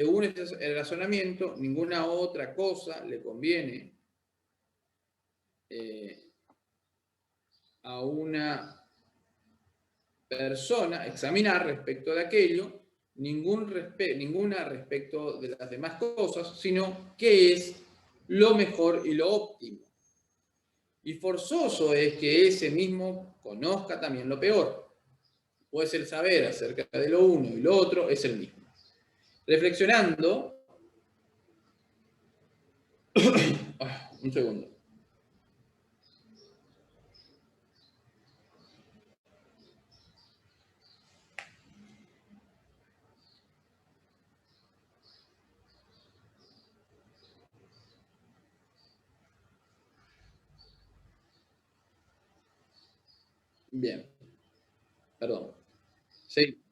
según el razonamiento, ninguna otra cosa le conviene a una persona examinar respecto de aquello, ninguna respecto de las demás cosas, sino qué es lo mejor y lo óptimo. Y forzoso es que ese mismo conozca también lo peor, pues el saber acerca de lo uno y lo otro es el mismo. Reflexionando, un segundo. Bien, perdón. Sí.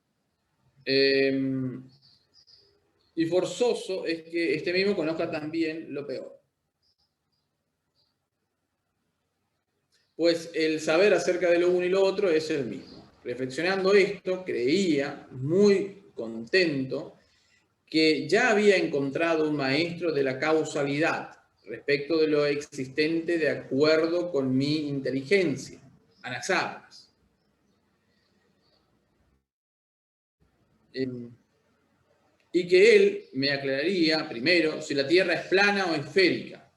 Y forzoso es que este mismo conozca también lo peor. Pues el saber acerca de lo uno y lo otro es el mismo. Reflexionando esto, creía, muy contento, que ya había encontrado un maestro de la causalidad respecto de lo existente de acuerdo con mi inteligencia, Anaxágoras. Y que él me aclararía primero si la Tierra es plana o esférica.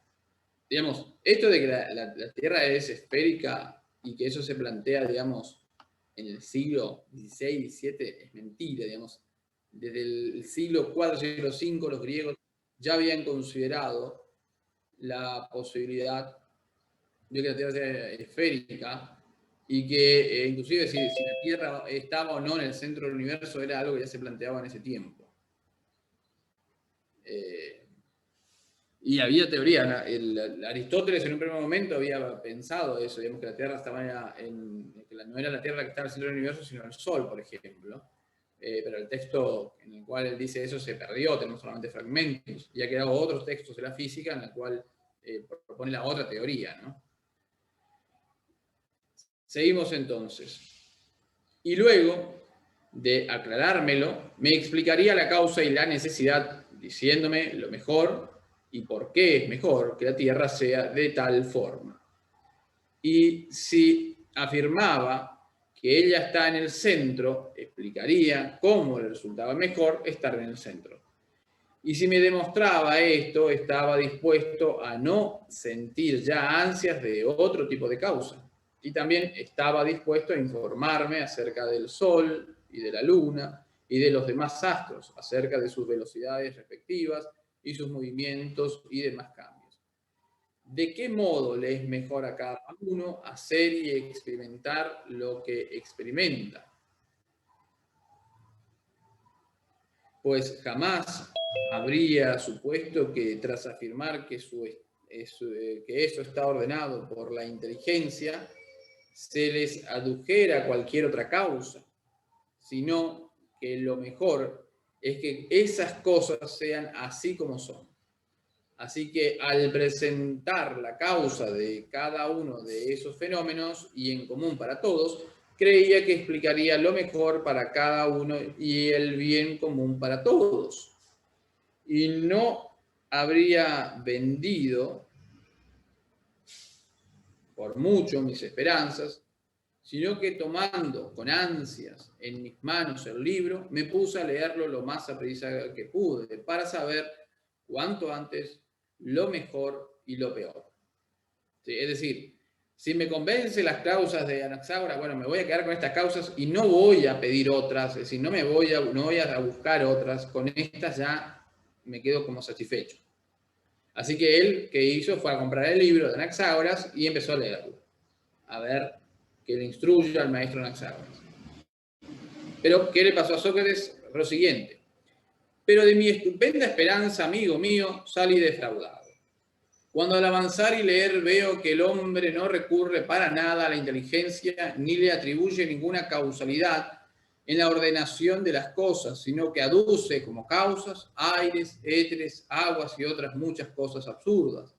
Digamos, esto de que la Tierra es esférica y que eso se plantea, digamos, en el siglo XVI, XVII, es mentira, digamos. Desde el siglo IV, siglo V, los griegos ya habían considerado la posibilidad de que la Tierra sea esférica y que inclusive si la Tierra estaba o no en el centro del universo era algo que ya se planteaba en ese tiempo. Y había teoría, Aristóteles en un primer momento había pensado eso, digamos que la Tierra estaba que no era la Tierra que estaba en el centro del universo, sino el Sol, por ejemplo. Pero el texto en el cual él dice eso se perdió, tenemos solamente fragmentos, y ha quedado otros textos de la física en la cual propone la otra teoría, ¿no? Seguimos entonces. Y luego de aclarármelo, me explicaría la causa y la necesidad, diciéndome lo mejor y por qué es mejor que la Tierra sea de tal forma. Y si afirmaba que ella está en el centro, explicaría cómo le resultaba mejor estar en el centro. Y si me demostraba esto, estaba dispuesto a no sentir ya ansias de otro tipo de causa. Y también estaba dispuesto a informarme acerca del Sol y de la Luna y de los demás astros, acerca de sus velocidades respectivas y sus movimientos y demás cambios. ¿De qué modo le es mejor a cada uno hacer y experimentar lo que experimenta? Pues jamás habría supuesto que tras afirmar que eso está ordenado por la inteligencia, se les adujera cualquier otra causa, sino que lo mejor es que esas cosas sean así como son. Así que al presentar la causa de cada uno de esos fenómenos y en común para todos, creía que explicaría lo mejor para cada uno y el bien común para todos. Y no habría vendido por mucho mis esperanzas, sino que tomando con ansias en mis manos el libro, me puse a leerlo lo más aprisa que pude, para saber cuanto antes lo mejor y lo peor. ¿Sí? Es decir, si me convence las causas de Anaxágoras, bueno, me voy a quedar con estas causas y no voy a pedir otras, es decir, no voy a buscar otras, con estas ya me quedo como satisfecho. Así que él, ¿qué hizo? Fue a comprar el libro de Anaxágoras y empezó a leerlo. A ver, que le instruya al maestro Anaxágoras. Pero, ¿qué le pasó a Sócrates? Lo siguiente. Pero de mi estupenda esperanza, amigo mío, salí defraudado. Cuando al avanzar y leer veo que el hombre no recurre para nada a la inteligencia ni le atribuye ninguna causalidad en la ordenación de las cosas, sino que aduce como causas aires, éteres, aguas y otras muchas cosas absurdas.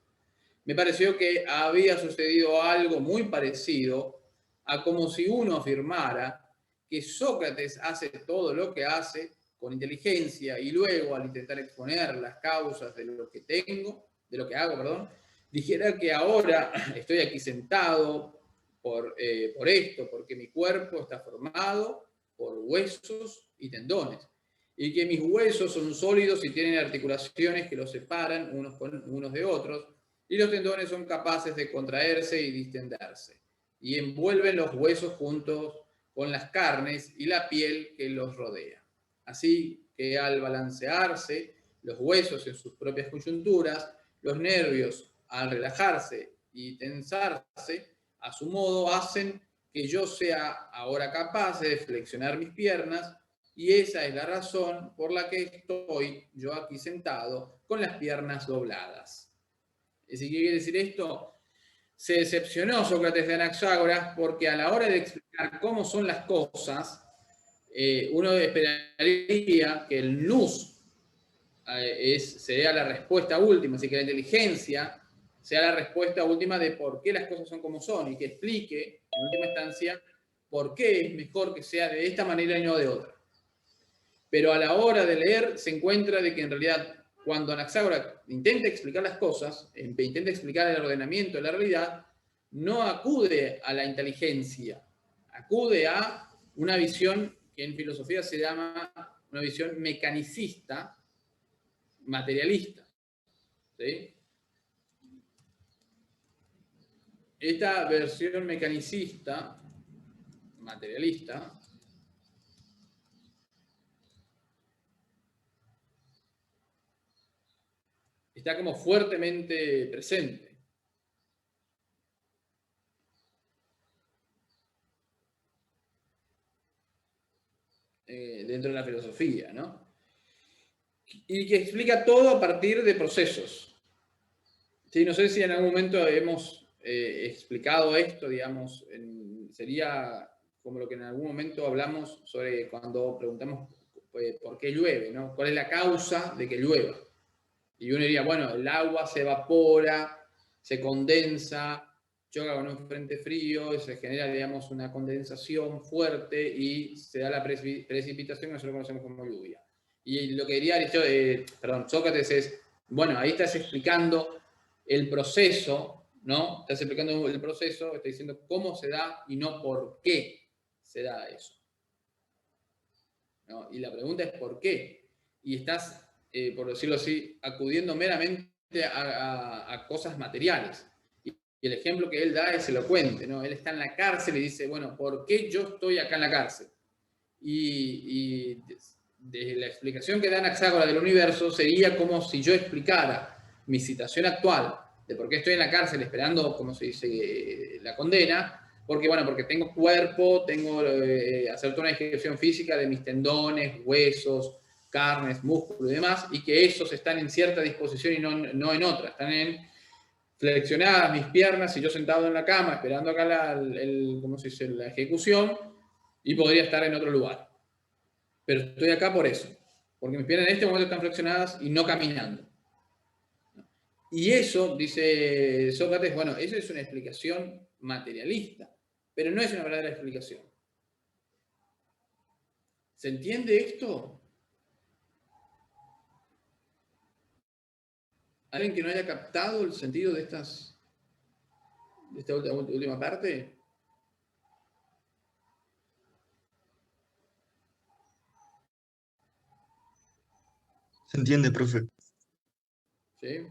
Me pareció que había sucedido algo muy parecido a como si uno afirmara que Sócrates hace todo lo que hace con inteligencia y luego al intentar exponer las causas de lo que hago, perdón, dijera que ahora estoy aquí sentado por esto, porque mi cuerpo está formado por huesos y tendones, y que mis huesos son sólidos y tienen articulaciones que los separan unos de otros, y los tendones son capaces de contraerse y distenderse, y envuelven los huesos juntos con las carnes y la piel que los rodea. Así que al balancearse los huesos en sus propias coyunturas, los nervios al relajarse y tensarse, a su modo hacen que yo sea ahora capaz de flexionar mis piernas, y esa es la razón por la que estoy yo aquí sentado con las piernas dobladas. ¿Qué quiere decir esto? Se decepcionó Sócrates de Anaxágoras porque a la hora de explicar cómo son las cosas, uno esperaría que el nous sería la respuesta última, así que la inteligencia sea la respuesta última de por qué las cosas son como son y que explique, en última instancia, por qué es mejor que sea de esta manera y no de otra. Pero a la hora de leer se encuentra de que en realidad cuando Anaxágoras intenta explicar las cosas, intenta explicar el ordenamiento de la realidad, no acude a la inteligencia, acude a una visión que en filosofía se llama una visión mecanicista, materialista. ¿Sí? Esta versión mecanicista, materialista, está como fuertemente presente. Dentro de la filosofía, ¿no? Y que explica todo a partir de procesos. Sí, no sé si en algún momento hemos explicado esto, digamos, sería como lo que en algún momento hablamos sobre cuando preguntamos por qué llueve, ¿no? ¿Cuál es la causa de que llueva? Y uno diría, bueno, el agua se evapora, se condensa, choca con un frente frío, y se genera, digamos, una condensación fuerte y se da la precipitación que nosotros conocemos como lluvia. Y lo que diría Sócrates es, bueno, ahí estás explicando el proceso, ¿no? Estás explicando el proceso, estás diciendo cómo se da y no por qué se da eso, ¿no? Y la pregunta es ¿por qué? Y estás, por decirlo así, acudiendo meramente a cosas materiales. Y el ejemplo que él da es elocuente, ¿no? Él está en la cárcel y dice, bueno, ¿por qué yo estoy acá en la cárcel? Y de la explicación que da Anaxágoras del universo sería como si yo explicara mi situación actual de por qué estoy en la cárcel esperando, como se dice, la condena, porque, bueno, porque tengo cuerpo, tengo hacer toda una descripción física de mis tendones, huesos, carnes, músculos y demás, y que esos están en cierta disposición y no en otra, están en flexionadas mis piernas y yo sentado en la cama esperando acá ¿cómo se dice? La ejecución, y podría estar en otro lugar. Pero estoy acá por eso, porque mis piernas en este momento están flexionadas y no caminando. Y eso, dice Sócrates, bueno, eso es una explicación materialista, pero no es una verdadera explicación. ¿Se entiende esto? ¿Alguien que no haya captado el sentido de esta última parte? Se entiende, profe. ¿Sí?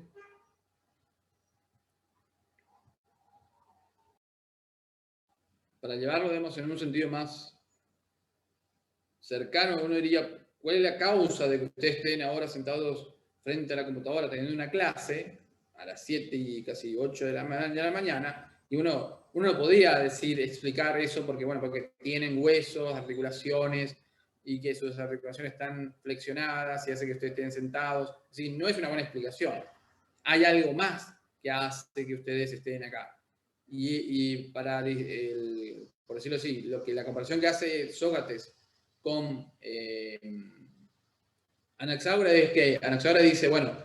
Para llevarlo, digamos, en un sentido más cercano, uno diría, ¿cuál es la causa de que ustedes estén ahora sentados frente a la computadora teniendo una clase a las 7 y casi 8 de la mañana? Y uno no podía explicar eso porque, bueno, porque tienen huesos, articulaciones, y que sus articulaciones están flexionadas y hace que ustedes estén sentados. Es no es una buena explicación. Hay algo más que hace que ustedes estén acá. Y para, por decirlo así, la comparación que hace Sócrates con Anaxágoras es que Anaxágoras dice, bueno,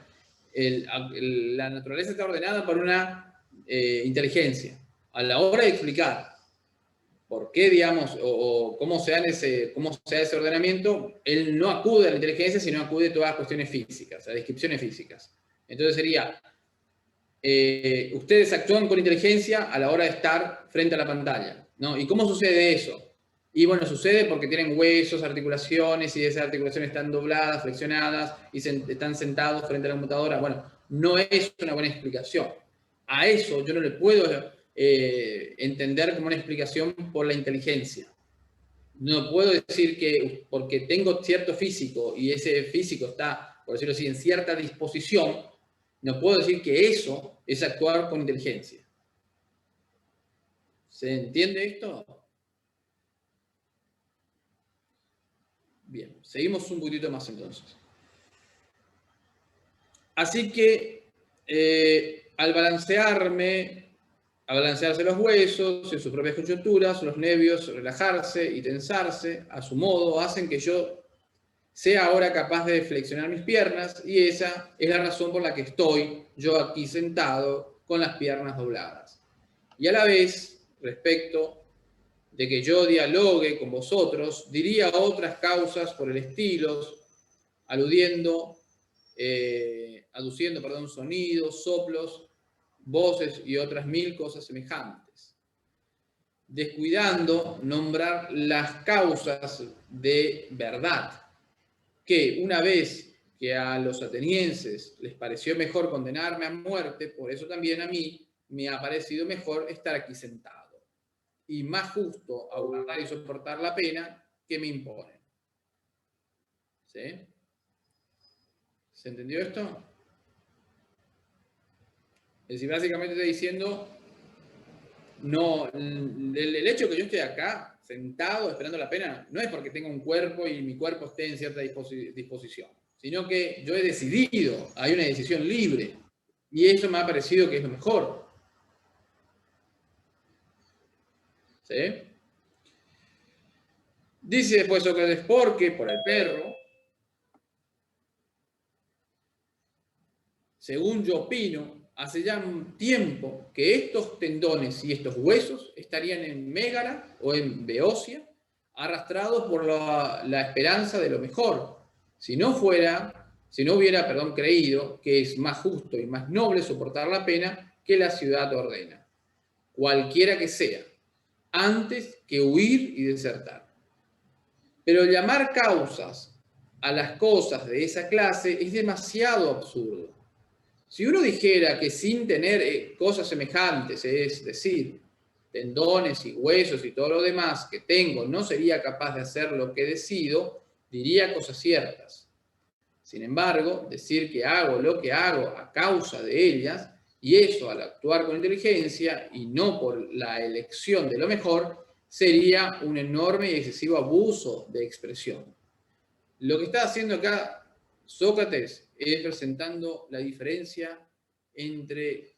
la naturaleza está ordenada por una inteligencia. A la hora de explicar por qué, digamos, o cómo se da ese ordenamiento, él no acude a la inteligencia, sino acude a todas las cuestiones físicas, a descripciones físicas. Entonces sería, ustedes actúan con inteligencia a la hora de estar frente a la pantalla, ¿no? ¿Y cómo sucede eso? Y bueno, sucede porque tienen huesos, articulaciones, y esas articulaciones están dobladas, flexionadas, y están sentados frente a la computadora. Bueno, no es una buena explicación. A eso yo no le puedo entender como una explicación por la inteligencia. No puedo decir que porque tengo cierto físico y ese físico está, por decirlo así, en cierta disposición, no puedo decir que eso es actuar con inteligencia. ¿Se entiende esto? Bien, seguimos un poquitito más entonces. Así que al balancearse los huesos en sus propias coyunturas, los nervios relajarse y tensarse a su modo, hacen que yo sea ahora capaz de flexionar mis piernas, y esa es la razón por la que estoy yo aquí sentado con las piernas dobladas. Y a la vez, respecto de que yo dialogue con vosotros, diría otras causas por el estilo, aduciendo, sonidos, soplos, voces y otras 1000 cosas semejantes, descuidando nombrar las causas de verdad, que una vez que a los atenienses les pareció mejor condenarme a muerte, por eso también a mí me ha parecido mejor estar aquí sentado, y más justo aguardar y soportar la pena que me imponen. ¿Sí? ¿Se entendió esto? Es decir, básicamente estoy diciendo, no, el hecho de que yo esté acá, sentado, esperando la pena, no es porque tenga un cuerpo y mi cuerpo esté en cierta disposición, sino que yo he decidido, hay una decisión libre, y eso me ha parecido que es lo mejor. ¿Sí? Dice después Sócrates, porque por el perro, según yo opino, hace ya un tiempo que estos tendones y estos huesos estarían en Mégara o en Beocia, arrastrados por la esperanza de lo mejor. Si no hubiera creído que es más justo y más noble soportar la pena que la ciudad ordena, cualquiera que sea, antes que huir y desertar. Pero llamar causas a las cosas de esa clase es demasiado absurdo. Si uno dijera que sin tener cosas semejantes, es decir, tendones y huesos y todo lo demás que tengo, no sería capaz de hacer lo que decido, diría cosas ciertas. Sin embargo, decir que hago lo que hago a causa de ellas, y eso al actuar con inteligencia y no por la elección de lo mejor, sería un enorme y excesivo abuso de expresión. Lo que está haciendo acá Sócrates es presentando la diferencia entre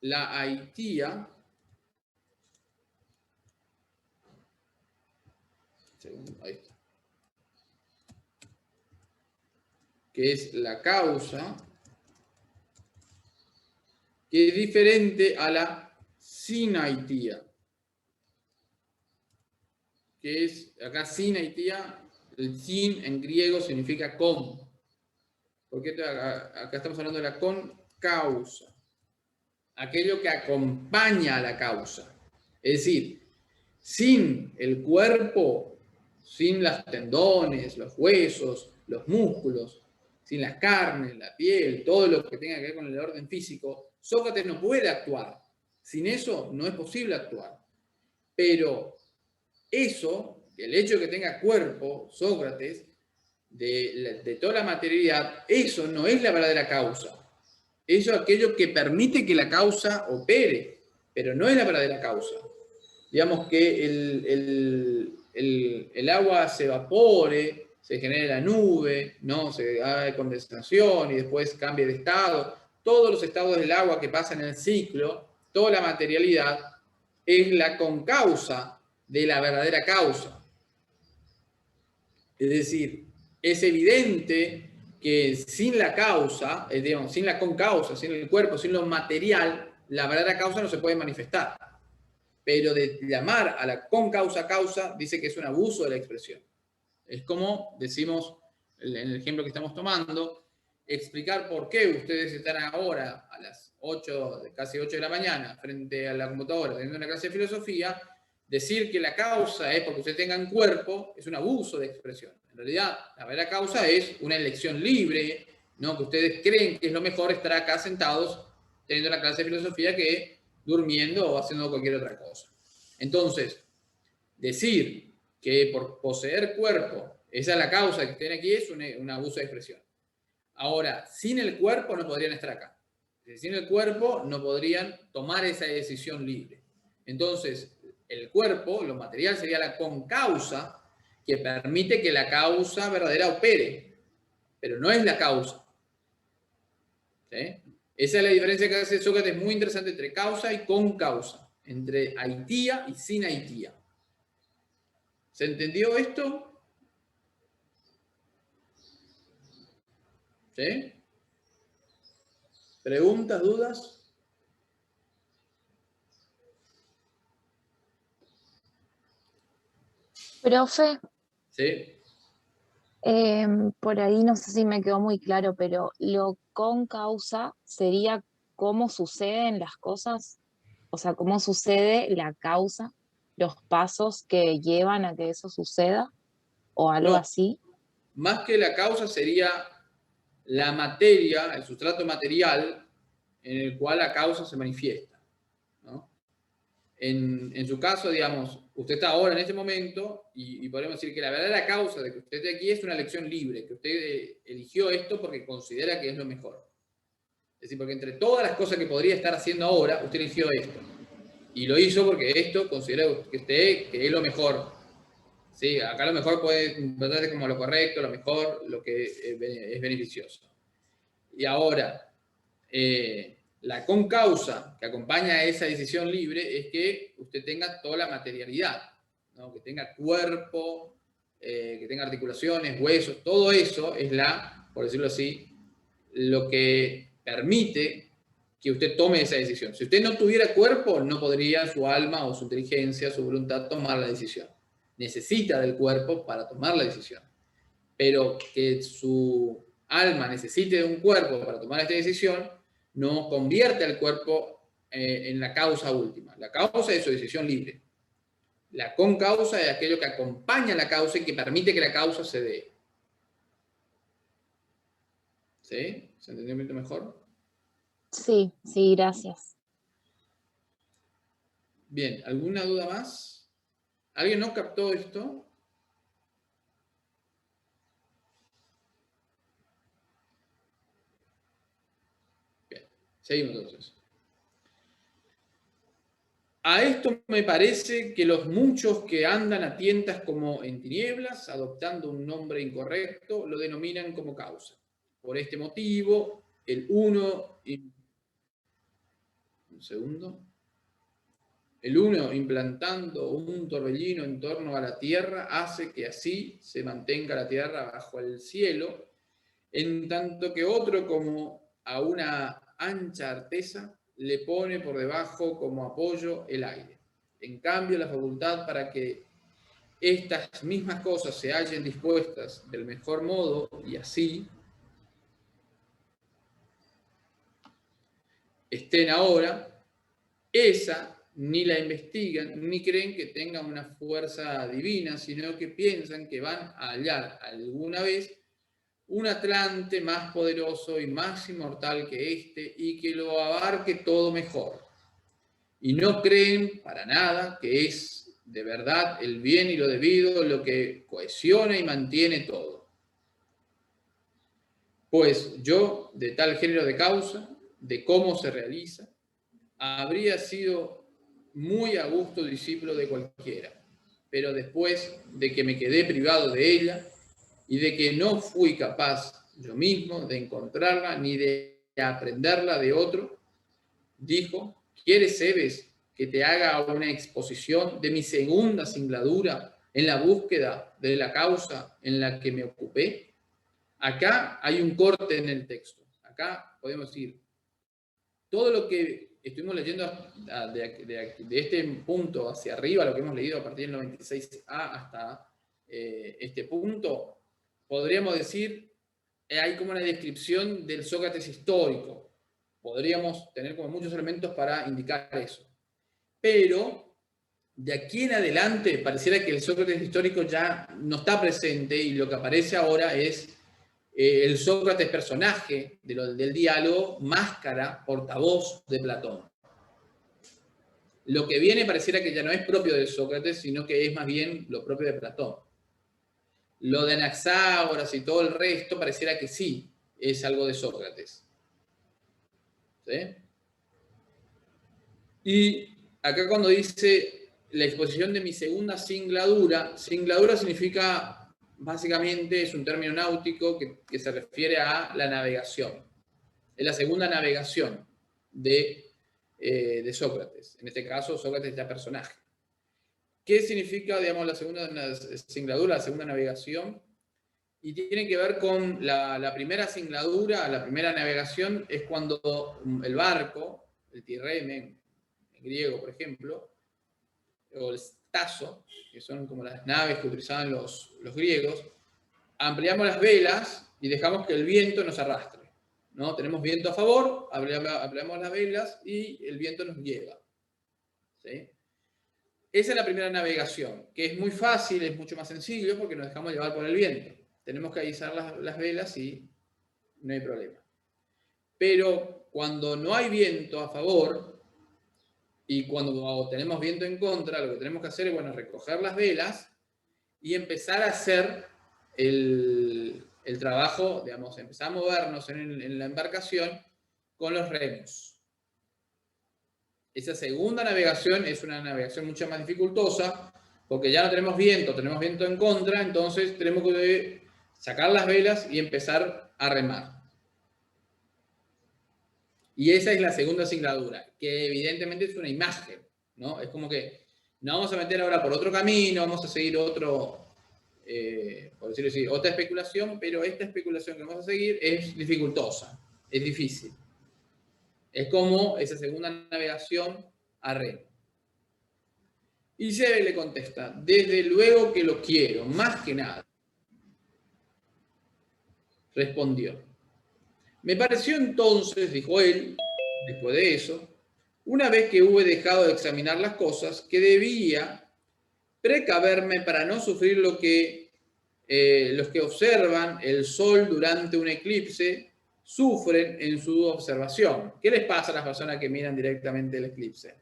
la aitía, ahí está, que es la causa, que es diferente a la sinaitía, que es, acá sinaitía, el sin en griego significa con, porque acá estamos hablando de la concausa, aquello que acompaña a la causa. Es decir, sin el cuerpo, sin los tendones, los huesos, los músculos, sin las carnes, la piel, todo lo que tenga que ver con el orden físico, Sócrates no puede actuar. Sin eso no es posible actuar. Pero eso, el hecho de que tenga cuerpo, Sócrates, de toda la materialidad, eso no es la verdadera causa. Eso es aquello que permite que la causa opere, pero no es la verdadera causa. Digamos que el agua se evapore, se genere la nube, ¿no? Se haga condensación y después cambie de estado. Todos los estados del agua que pasan en el ciclo, toda la materialidad, es la concausa de la verdadera causa. Es decir, es evidente que sin la causa, digamos, sin la concausa, sin el cuerpo, sin lo material, la verdadera causa no se puede manifestar. pero de llamar a la concausa causa, dice que es un abuso de la expresión. Es como decimos en el ejemplo que estamos tomando, explicar por qué ustedes están ahora a las 8, casi 8 de la mañana, frente a la computadora, teniendo una clase de filosofía. Decir que la causa es porque ustedes tengan cuerpo es un abuso de expresión. En realidad, la verdadera causa es una elección libre, ¿no? Que ustedes creen que es lo mejor estar acá sentados teniendo la clase de filosofía que durmiendo o haciendo cualquier otra cosa. Entonces, decir que por poseer cuerpo, esa es la causa que estén aquí, es un abuso de expresión. Ahora, sin el cuerpo no podrían estar acá. Sin el cuerpo no podrían tomar esa decisión libre. Entonces, el cuerpo, lo material, sería la concausa que permite que la causa verdadera opere, pero no es la causa. ¿Sí? Esa es la diferencia que hace Sócrates, muy interesante, entre causa y concausa, entre aitía y sin aitía. ¿Se entendió esto? ¿Sí? ¿Preguntas, dudas? Profe, ¿Sí? por ahí no sé si me quedó muy claro, pero lo con causa sería cómo suceden las cosas, o sea, cómo sucede la causa, los pasos que llevan a que eso suceda, o algo No, así. más que la causa sería la materia, el sustrato material en el cual la causa se manifiesta, ¿no? En su caso, digamos, usted está ahora en este momento y podemos decir que la verdadera causa de que usted esté aquí es una elección libre, que usted eligió esto porque considera que es lo mejor. Es decir, porque entre todas las cosas que podría estar haciendo ahora, usted eligió esto. Y lo hizo porque esto considera que usted que es lo mejor. Sí, acá lo mejor puede interpretarse como lo correcto, lo mejor, lo que es beneficioso. Y ahora, la concausa que acompaña a esa decisión libre es que usted tenga toda la materialidad, ¿no? Que tenga cuerpo, que tenga articulaciones, huesos, todo eso es por decirlo así, lo que permite que usted tome esa decisión. Si usted no tuviera cuerpo, no podría su alma o su inteligencia, su voluntad tomar la decisión. Necesita del cuerpo para tomar la decisión. Pero que su alma necesite de un cuerpo para tomar esta decisión, no convierte al cuerpo en la causa última. La causa es su decisión libre. La concausa es aquello que acompaña a la causa y que permite que la causa se dé. ¿Sí? ¿Se entendió un poquito mejor? Sí, sí, gracias. Bien, ¿alguna duda más? ¿Alguien no captó esto? Bien, seguimos entonces. A esto me parece que los muchos que andan a tientas como en tinieblas, adoptando un nombre incorrecto, lo denominan como causa. Por este motivo, el uno implantando un torbellino en torno a la tierra hace que así se mantenga la tierra bajo el cielo, en tanto que otro como a una ancha artesa le pone por debajo como apoyo el aire. En cambio, la facultad para que estas mismas cosas se hallen dispuestas del mejor modo y así estén ahora, esa ni la investigan ni creen que tenga una fuerza divina, sino que piensan que van a hallar alguna vez un Atlante más poderoso y más inmortal que este y que lo abarque todo mejor. Y no creen para nada que es de verdad el bien y lo debido lo que cohesiona y mantiene todo. Pues yo, de tal género de causa, de cómo se realiza, habría sido muy a gusto discípulo de cualquiera, pero después de que me quedé privado de ella y de que no fui capaz yo mismo de encontrarla ni de aprenderla de otro, dijo, ¿quieres, Cebes, que te haga una exposición de mi segunda singladura en la búsqueda de la causa en la que me ocupé? Acá hay un corte en el texto. Acá podemos decir, todo lo que estuvimos leyendo de este punto hacia arriba, lo que hemos leído a partir del 96A hasta este punto, podríamos decir, hay como una descripción del Sócrates histórico. Podríamos tener como muchos elementos para indicar eso. Pero de aquí en adelante pareciera que el Sócrates histórico ya no está presente y lo que aparece ahora es el Sócrates personaje del diálogo, máscara, portavoz de Platón. Lo que viene pareciera que ya no es propio de Sócrates, sino que es más bien lo propio de Platón. Lo de Anaxágoras y todo el resto pareciera que sí, es algo de Sócrates. ¿Sí? Y acá cuando dice la exposición de mi segunda singladura, singladura significa, básicamente, es un término náutico que se refiere a la navegación. Es la segunda navegación de Sócrates. En este caso, Sócrates es ya personaje. ¿Qué significa, digamos, la segunda singladura, la segunda navegación? Y tiene que ver con la primera singladura, la primera navegación, es cuando el barco, el tirreme, en griego, por ejemplo, o el staso, que son como las naves que utilizaban los griegos, ampliamos las velas y dejamos que el viento nos arrastre, ¿no? Tenemos viento a favor, ampliamos las velas y el viento nos lleva. ¿Sí? Esa es la primera navegación, que es muy fácil, es mucho más sencillo porque nos dejamos llevar por el viento. Tenemos que avisar las velas y no hay problema. Pero cuando no hay viento a favor y cuando tenemos viento en contra, lo que tenemos que hacer es, bueno, recoger las velas y empezar a hacer el trabajo, digamos, empezar a movernos en la embarcación con los remos. Esa segunda navegación es una navegación mucho más dificultosa, porque ya no tenemos viento en contra, entonces tenemos que sacar las velas y empezar a remar. Y esa es la segunda singladura, que evidentemente es una imagen, ¿no? Es como que nos vamos a meter ahora por otro camino, vamos a seguir otro, por decirlo así, otra especulación, pero esta especulación que vamos a seguir es dificultosa, es difícil. Es como esa segunda navegación a remo. Y Sebe le contesta, desde luego que lo quiero, más que nada. Respondió. Me pareció entonces, dijo él, después de eso, una vez que hube dejado de examinar las cosas, que debía precaverme para no sufrir lo que los que observan el sol durante un eclipse sufren en su observación. ¿Qué les pasa a las personas que miran directamente el eclipse?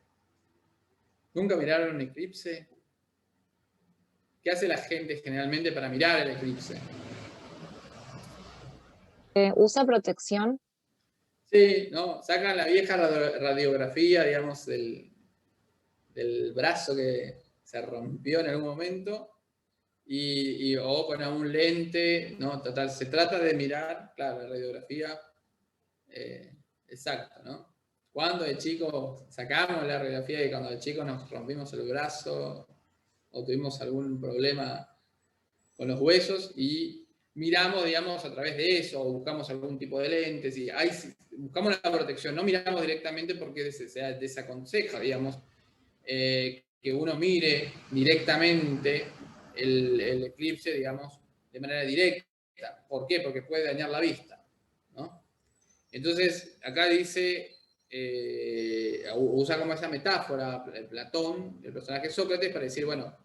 ¿Nunca miraron un eclipse? ¿Qué hace la gente generalmente para mirar el eclipse? ¿Usa protección? Sí, ¿no? Sacan la vieja radiografía, digamos, del brazo que se rompió en algún momento o con un lente, ¿no? Total, se trata de mirar, claro, la radiografía exacta, ¿no? Cuando de chico sacamos la radiografía y cuando de chico nos rompimos el brazo o tuvimos algún problema con los huesos y miramos, digamos, a través de eso o buscamos algún tipo de lentes y ahí buscamos la protección, no miramos directamente porque se desaconseja, digamos, que uno mire directamente el eclipse, digamos, de manera directa. ¿Por qué? Porque puede dañar la vista, ¿no? Entonces, acá dice, usa como esa metáfora Platón, el personaje Sócrates, para decir, bueno,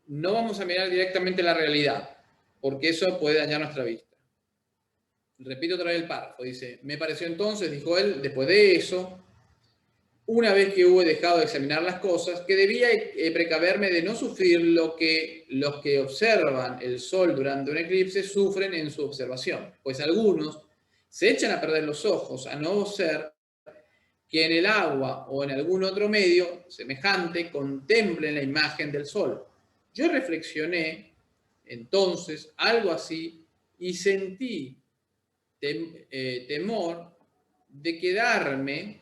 no vamos a mirar directamente la realidad, porque eso puede dañar nuestra vista. Repito otra vez el párrafo, dice, me pareció entonces, dijo él, después de eso, una vez que hube dejado de examinar las cosas, que debía precaverme de no sufrir lo que los que observan el sol durante un eclipse sufren en su observación, pues algunos se echan a perder los ojos a no ser que en el agua o en algún otro medio semejante contemplen la imagen del sol. Yo reflexioné entonces algo así y sentí temor de quedarme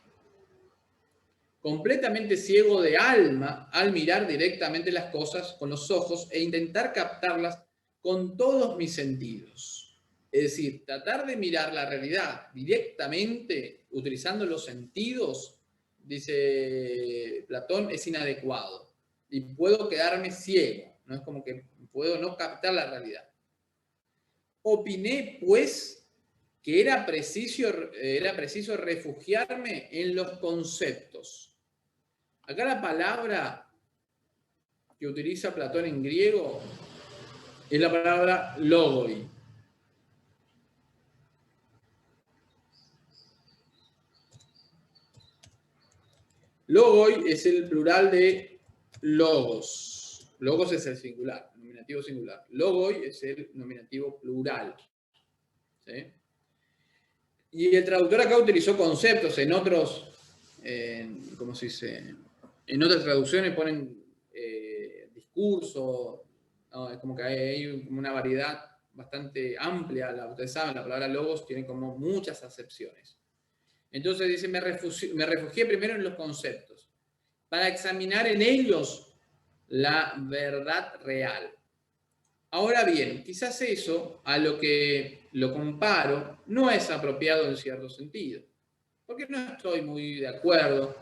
completamente ciego de alma al mirar directamente las cosas con los ojos e intentar captarlas con todos mis sentidos. Es decir, tratar de mirar la realidad directamente utilizando los sentidos, dice Platón, es inadecuado. Y puedo quedarme ciego, ¿no? Es como que puedo no captar la realidad. Opiné, pues, que era preciso refugiarme en los conceptos. Acá la palabra que utiliza Platón en griego es la palabra logoi. Logoi es el plural de logos. Logos es el singular, el nominativo singular. Logoi es el nominativo plural. ¿Sí? Y el traductor acá utilizó conceptos en otros, ¿cómo se dice? En otras traducciones ponen discurso, ¿no? Es como que hay una variedad bastante amplia. Ustedes saben, la palabra logos tiene como muchas acepciones. Entonces dice, me refugié primero en los conceptos, para examinar en ellos la verdad real. Ahora bien, quizás eso, a lo que lo comparo, no es apropiado en cierto sentido, porque no estoy muy de acuerdo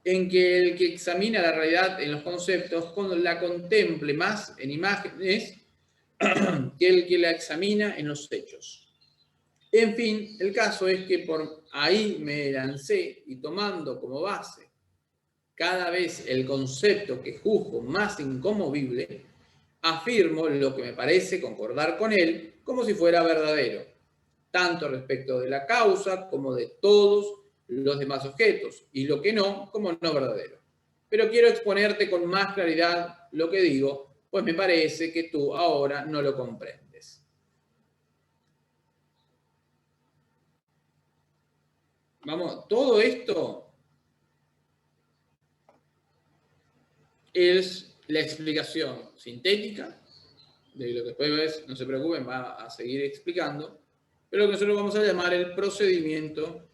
en que el que examina la realidad en los conceptos la contemple más en imágenes que el que la examina en los hechos. En fin, el caso es que por ahí me lancé y tomando como base cada vez el concepto que juzgo más inconmovible, afirmo lo que me parece concordar con él como si fuera verdadero, tanto respecto de la causa como de todos los demás objetos, y lo que no como no verdadero. Pero quiero exponerte con más claridad lo que digo, pues me parece que tú ahora no lo comprendes. Vamos, todo esto es la explicación sintética de lo que después, no se preocupen, va a seguir explicando, pero lo que nosotros vamos a llamar el procedimiento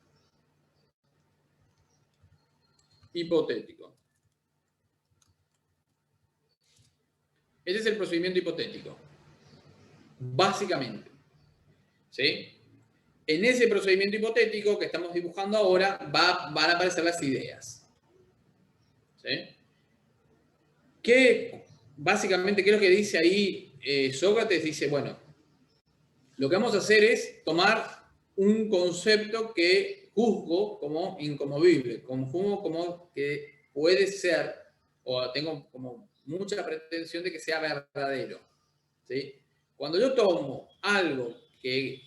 hipotético. Ese es el procedimiento hipotético, básicamente. ¿Sí? En ese procedimiento hipotético que estamos dibujando ahora van a aparecer las ideas. ¿Sí? Básicamente, ¿qué es lo que dice ahí Sócrates? Dice, bueno, lo que vamos a hacer es tomar un concepto que juzgo como inconmovible, juzgo como que puede ser, o tengo como mucha pretensión de que sea verdadero. ¿Sí? Cuando yo tomo algo que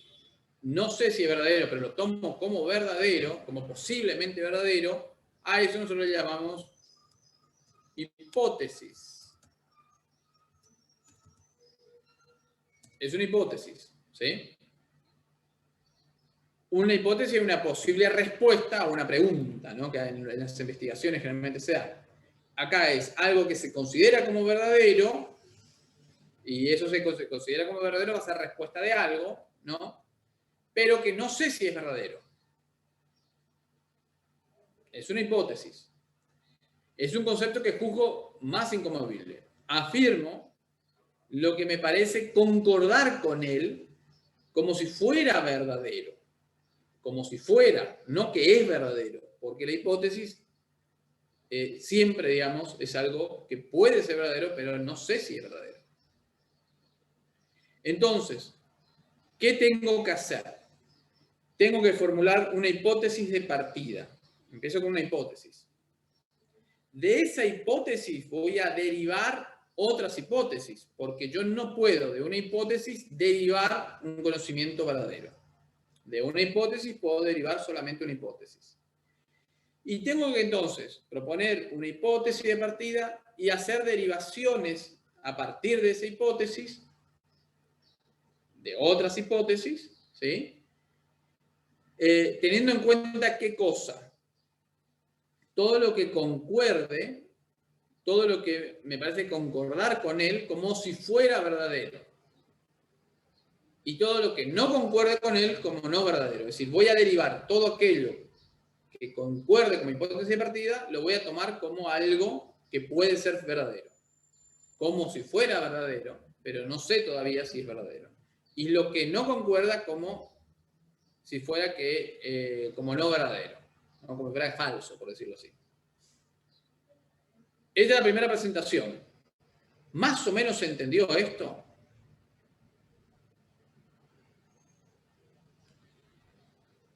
no sé si es verdadero, pero lo tomo como verdadero, como posiblemente verdadero, a eso nosotros le llamamos hipótesis. Es una hipótesis, ¿sí? Una hipótesis es una posible respuesta a una pregunta, ¿no? Que en las investigaciones generalmente se da. Acá es algo que se considera como verdadero, y eso se considera como verdadero, va a ser respuesta de algo, ¿no? Pero que no sé si es verdadero. Es una hipótesis. Es un concepto que juzgo más inconmovible. Afirmo lo que me parece concordar con él como si fuera verdadero. Como si fuera, no que es verdadero. Porque la hipótesis siempre, digamos, es algo que puede ser verdadero, pero no sé si es verdadero. Entonces, ¿qué tengo que hacer? Tengo que formular una hipótesis de partida. Empiezo con una hipótesis. De esa hipótesis voy a derivar otras hipótesis, porque yo no puedo de una hipótesis derivar un conocimiento verdadero. De una hipótesis puedo derivar solamente una hipótesis. Y tengo que entonces proponer una hipótesis de partida y hacer derivaciones a partir de esa hipótesis, de otras hipótesis, ¿sí? Teniendo en cuenta qué cosa. Todo lo que concuerde, todo lo que me parece concordar con él como si fuera verdadero. Y todo lo que no concuerde con él como no verdadero. Es decir, voy a derivar todo aquello que concuerde con mi hipótesis de partida, lo voy a tomar como algo que puede ser verdadero. Como si fuera verdadero, pero no sé todavía si es verdadero. y lo que no concuerda como si fuera como no verdadero, ¿no? Como si fuera falso, por decirlo así. Esta es la primera presentación. ¿Más o menos se entendió esto?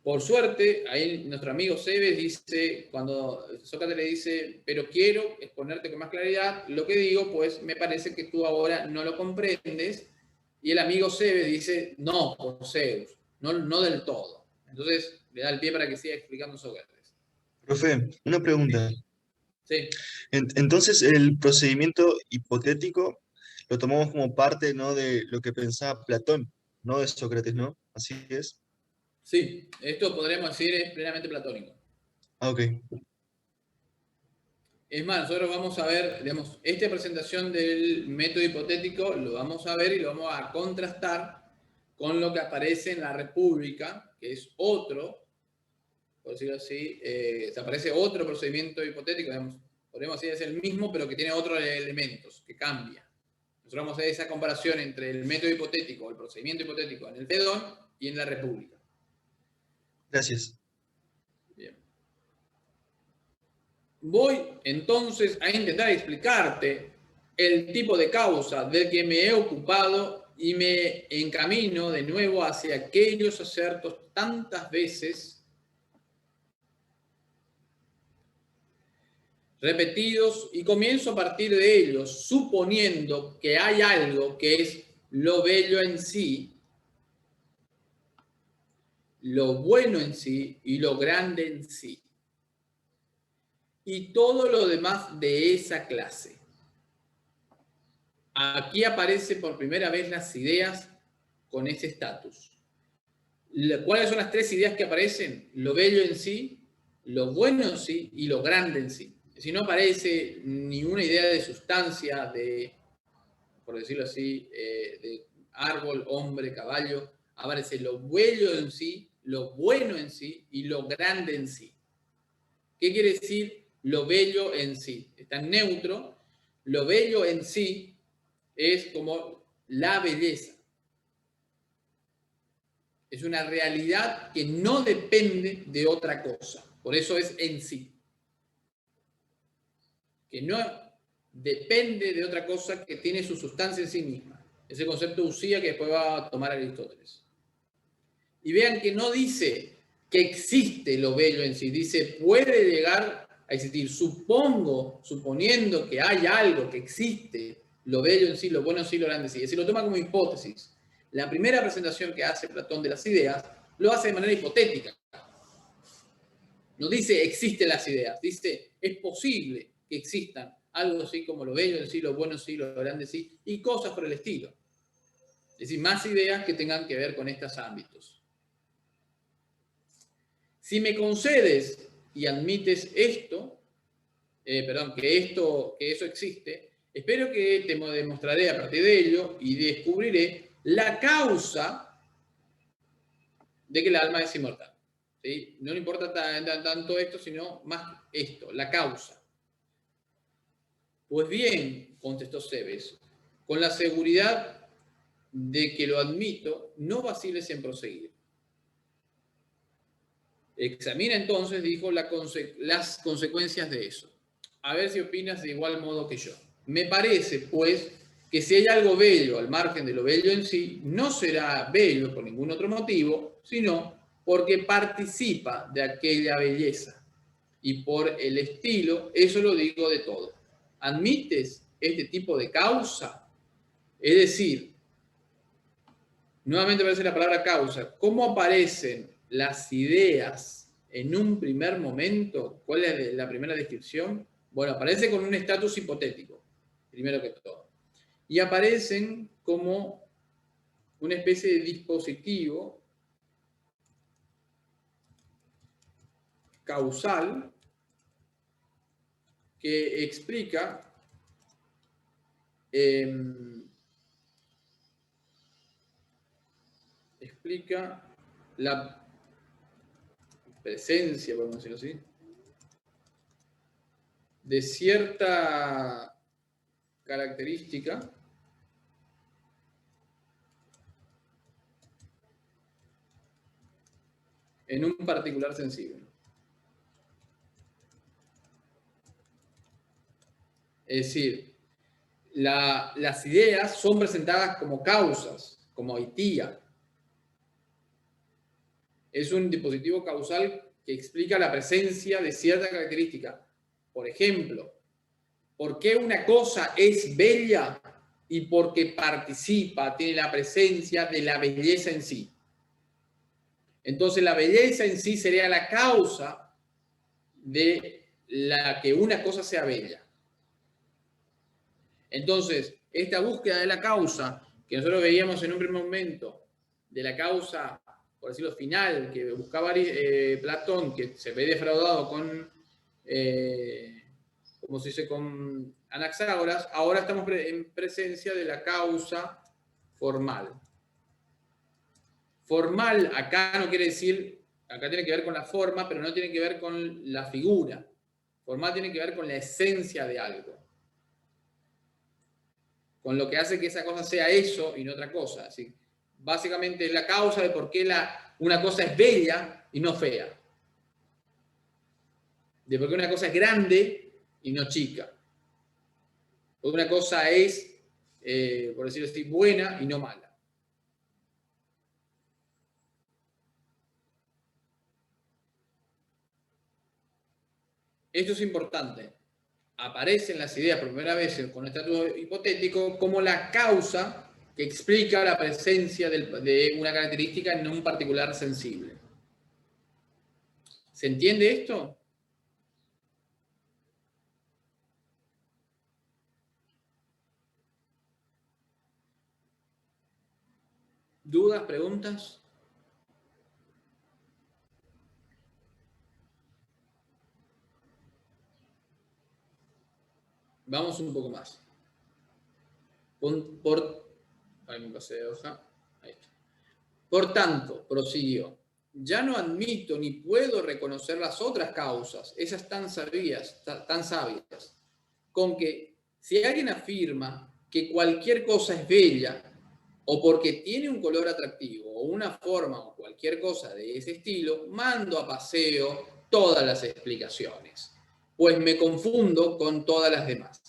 Por suerte, ahí nuestro amigo Cebes dice, cuando Sócrates le dice, pero quiero exponerte con más claridad, lo que digo, pues me parece que tú ahora no lo comprendes. Y el amigo Cebes dice, no, por Zeus, no del todo. Entonces le da el pie para que siga explicando Sócrates. Profe, una pregunta. Sí, Entonces, el procedimiento hipotético lo tomamos como parte, ¿no?, de lo que pensaba Platón, no de Sócrates, ¿no? Así es. sí, esto podríamos decir es plenamente platónico. Ah, ok. Es más, nosotros vamos a ver, digamos, esta presentación del método hipotético lo vamos a ver y lo vamos a contrastar con lo que aparece en la República, que es otro, por decirlo así, se aparece otro procedimiento hipotético, digamos, podríamos decir es el mismo, pero que tiene otros elementos, que cambia. Nosotros vamos a hacer esa comparación entre el método hipotético, el procedimiento hipotético en el Fedón y en la República. Gracias. Bien. Voy entonces a intentar explicarte el tipo de causa del que me he ocupado y me encamino de nuevo hacia aquellos acertos tantas veces repetidos y comienzo a partir de ellos, suponiendo que hay algo que es lo bello en sí, lo bueno en sí y lo grande en sí. Y todo lo demás de esa clase. Aquí aparece por primera vez las ideas con ese estatus. ¿Cuáles son las tres ideas que aparecen? Lo bello en sí, lo bueno en sí y lo grande en sí. Si no aparece ninguna idea de sustancia, de, por decirlo así, de árbol, hombre, caballo, aparece lo bello en sí, lo bueno en sí y lo grande en sí. ¿Qué quiere decir lo bello en sí? Está en neutro. Lo bello en sí es como la belleza. Es una realidad que no depende de otra cosa. Por eso es en sí. Que no depende de otra cosa que tiene su sustancia en sí misma. Ese concepto usía que después va a tomar Aristóteles. Y vean que no dice que existe lo bello en sí. Dice, puede llegar a existir. Suponiendo que hay algo que existe, lo bello en sí, lo bueno en sí, lo grande en sí. Es decir, lo toma como hipótesis. La primera presentación que hace Platón de las ideas lo hace de manera hipotética. No dice existen las ideas, dice es posible que existan algo así como lo bello en sí, lo bueno en sí, lo grande en sí, y cosas por el estilo. Es decir, más ideas que tengan que ver con estos ámbitos. Si me concedes y admites esto, que eso existe, espero que te demostraré a partir de ello y descubriré la causa de que el alma es inmortal. ¿Sí? No le importa tanto esto, sino más esto, la causa. Pues bien, contestó Cebes, con la seguridad de que lo admito, no vaciles en proseguir. Examina entonces, dijo, las consecuencias de eso. A ver si opinas de igual modo que yo. Me parece, pues, que si hay algo bello al margen de lo bello en sí, no será bello por ningún otro motivo, sino porque participa de aquella belleza. Y por el estilo, eso lo digo de todo. ¿Admites este tipo de causa? Es decir, nuevamente aparece la palabra causa. ¿Cómo aparecen las ideas en un primer momento? ¿Cuál es la primera descripción? Bueno, aparece con un estatus hipotético, primero que todo. Y aparecen como una especie de dispositivo causal que explica la presencia, podemos decirlo así, de cierta característica en un particular sensible. Es decir, las ideas son presentadas como causas, como aitía. Es un dispositivo causal que explica la presencia de cierta característica. Por ejemplo, ¿por qué una cosa es bella? Y porque participa, tiene la presencia de la belleza en sí. Entonces, la belleza en sí sería la causa de la que una cosa sea bella. Entonces, esta búsqueda de la causa, que nosotros veíamos en un primer momento, de la causa, por decirlo, final, que buscaba Platón, que se ve defraudado con, como se dice, con Anaxágoras, ahora estamos en presencia de la causa formal. Formal acá no quiere decir, acá tiene que ver con la forma, pero no tiene que ver con la figura. Formal tiene que ver con la esencia de algo. Con lo que hace que esa cosa sea eso y no otra cosa. Así, básicamente es la causa de por qué una cosa es bella y no fea. De por qué una cosa es grande y no chica. O una cosa es, por decirlo así, buena y no mala. Esto es importante. Aparecen las ideas por primera vez con el estatuto hipotético como la causa que explica la presencia de una característica en un particular sensible. ¿Se entiende esto? ¿Dudas, preguntas? Vamos un poco más. Ahí me pasé de hoja. Ahí está. Por tanto, prosiguió, ya no admito ni puedo reconocer las otras causas, esas tan sabias, con que si alguien afirma que cualquier cosa es bella, o porque tiene un color atractivo, o una forma, o cualquier cosa de ese estilo, mando a paseo todas las explicaciones, pues me confundo con todas las demás.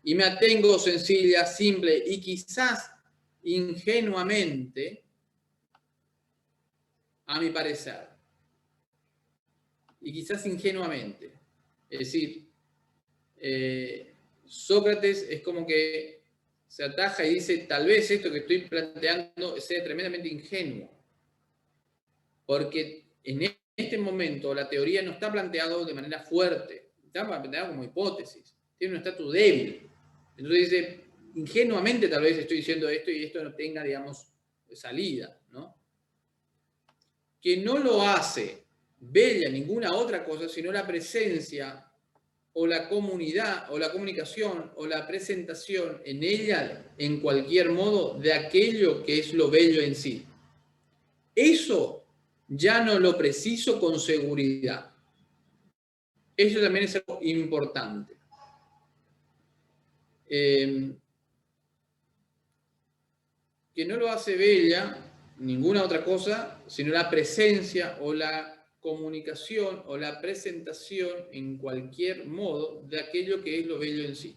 Y me atengo sencilla, simple y quizás ingenuamente a mi parecer. Y quizás ingenuamente. Es decir, Sócrates es como que se ataja y dice, tal vez esto que estoy planteando sea tremendamente ingenuo. Porque en este momento la teoría no está planteada de manera fuerte, está planteada como hipótesis, tiene un estatus débil. Entonces dice, ingenuamente tal vez estoy diciendo esto y esto no tenga, digamos, salida, ¿no? Que no lo hace bella ninguna otra cosa, sino la presencia o la comunidad o la comunicación o la presentación en ella, en cualquier modo, de aquello que es lo bello en sí. Eso ya no lo preciso con seguridad. Eso también es algo importante. Que no lo hace bella ninguna otra cosa, sino la presencia o la comunicación o la presentación en cualquier modo de aquello que es lo bello en sí.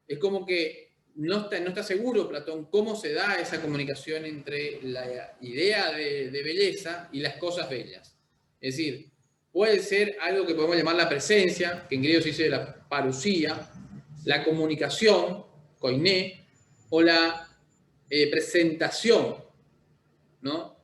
Es como que no está seguro Platón cómo se da esa comunicación entre la idea de belleza y las cosas bellas. Es decir, puede ser algo que podemos llamar la presencia, que en griego se dice la parusía, la comunicación, koiné, o la presentación, ¿no?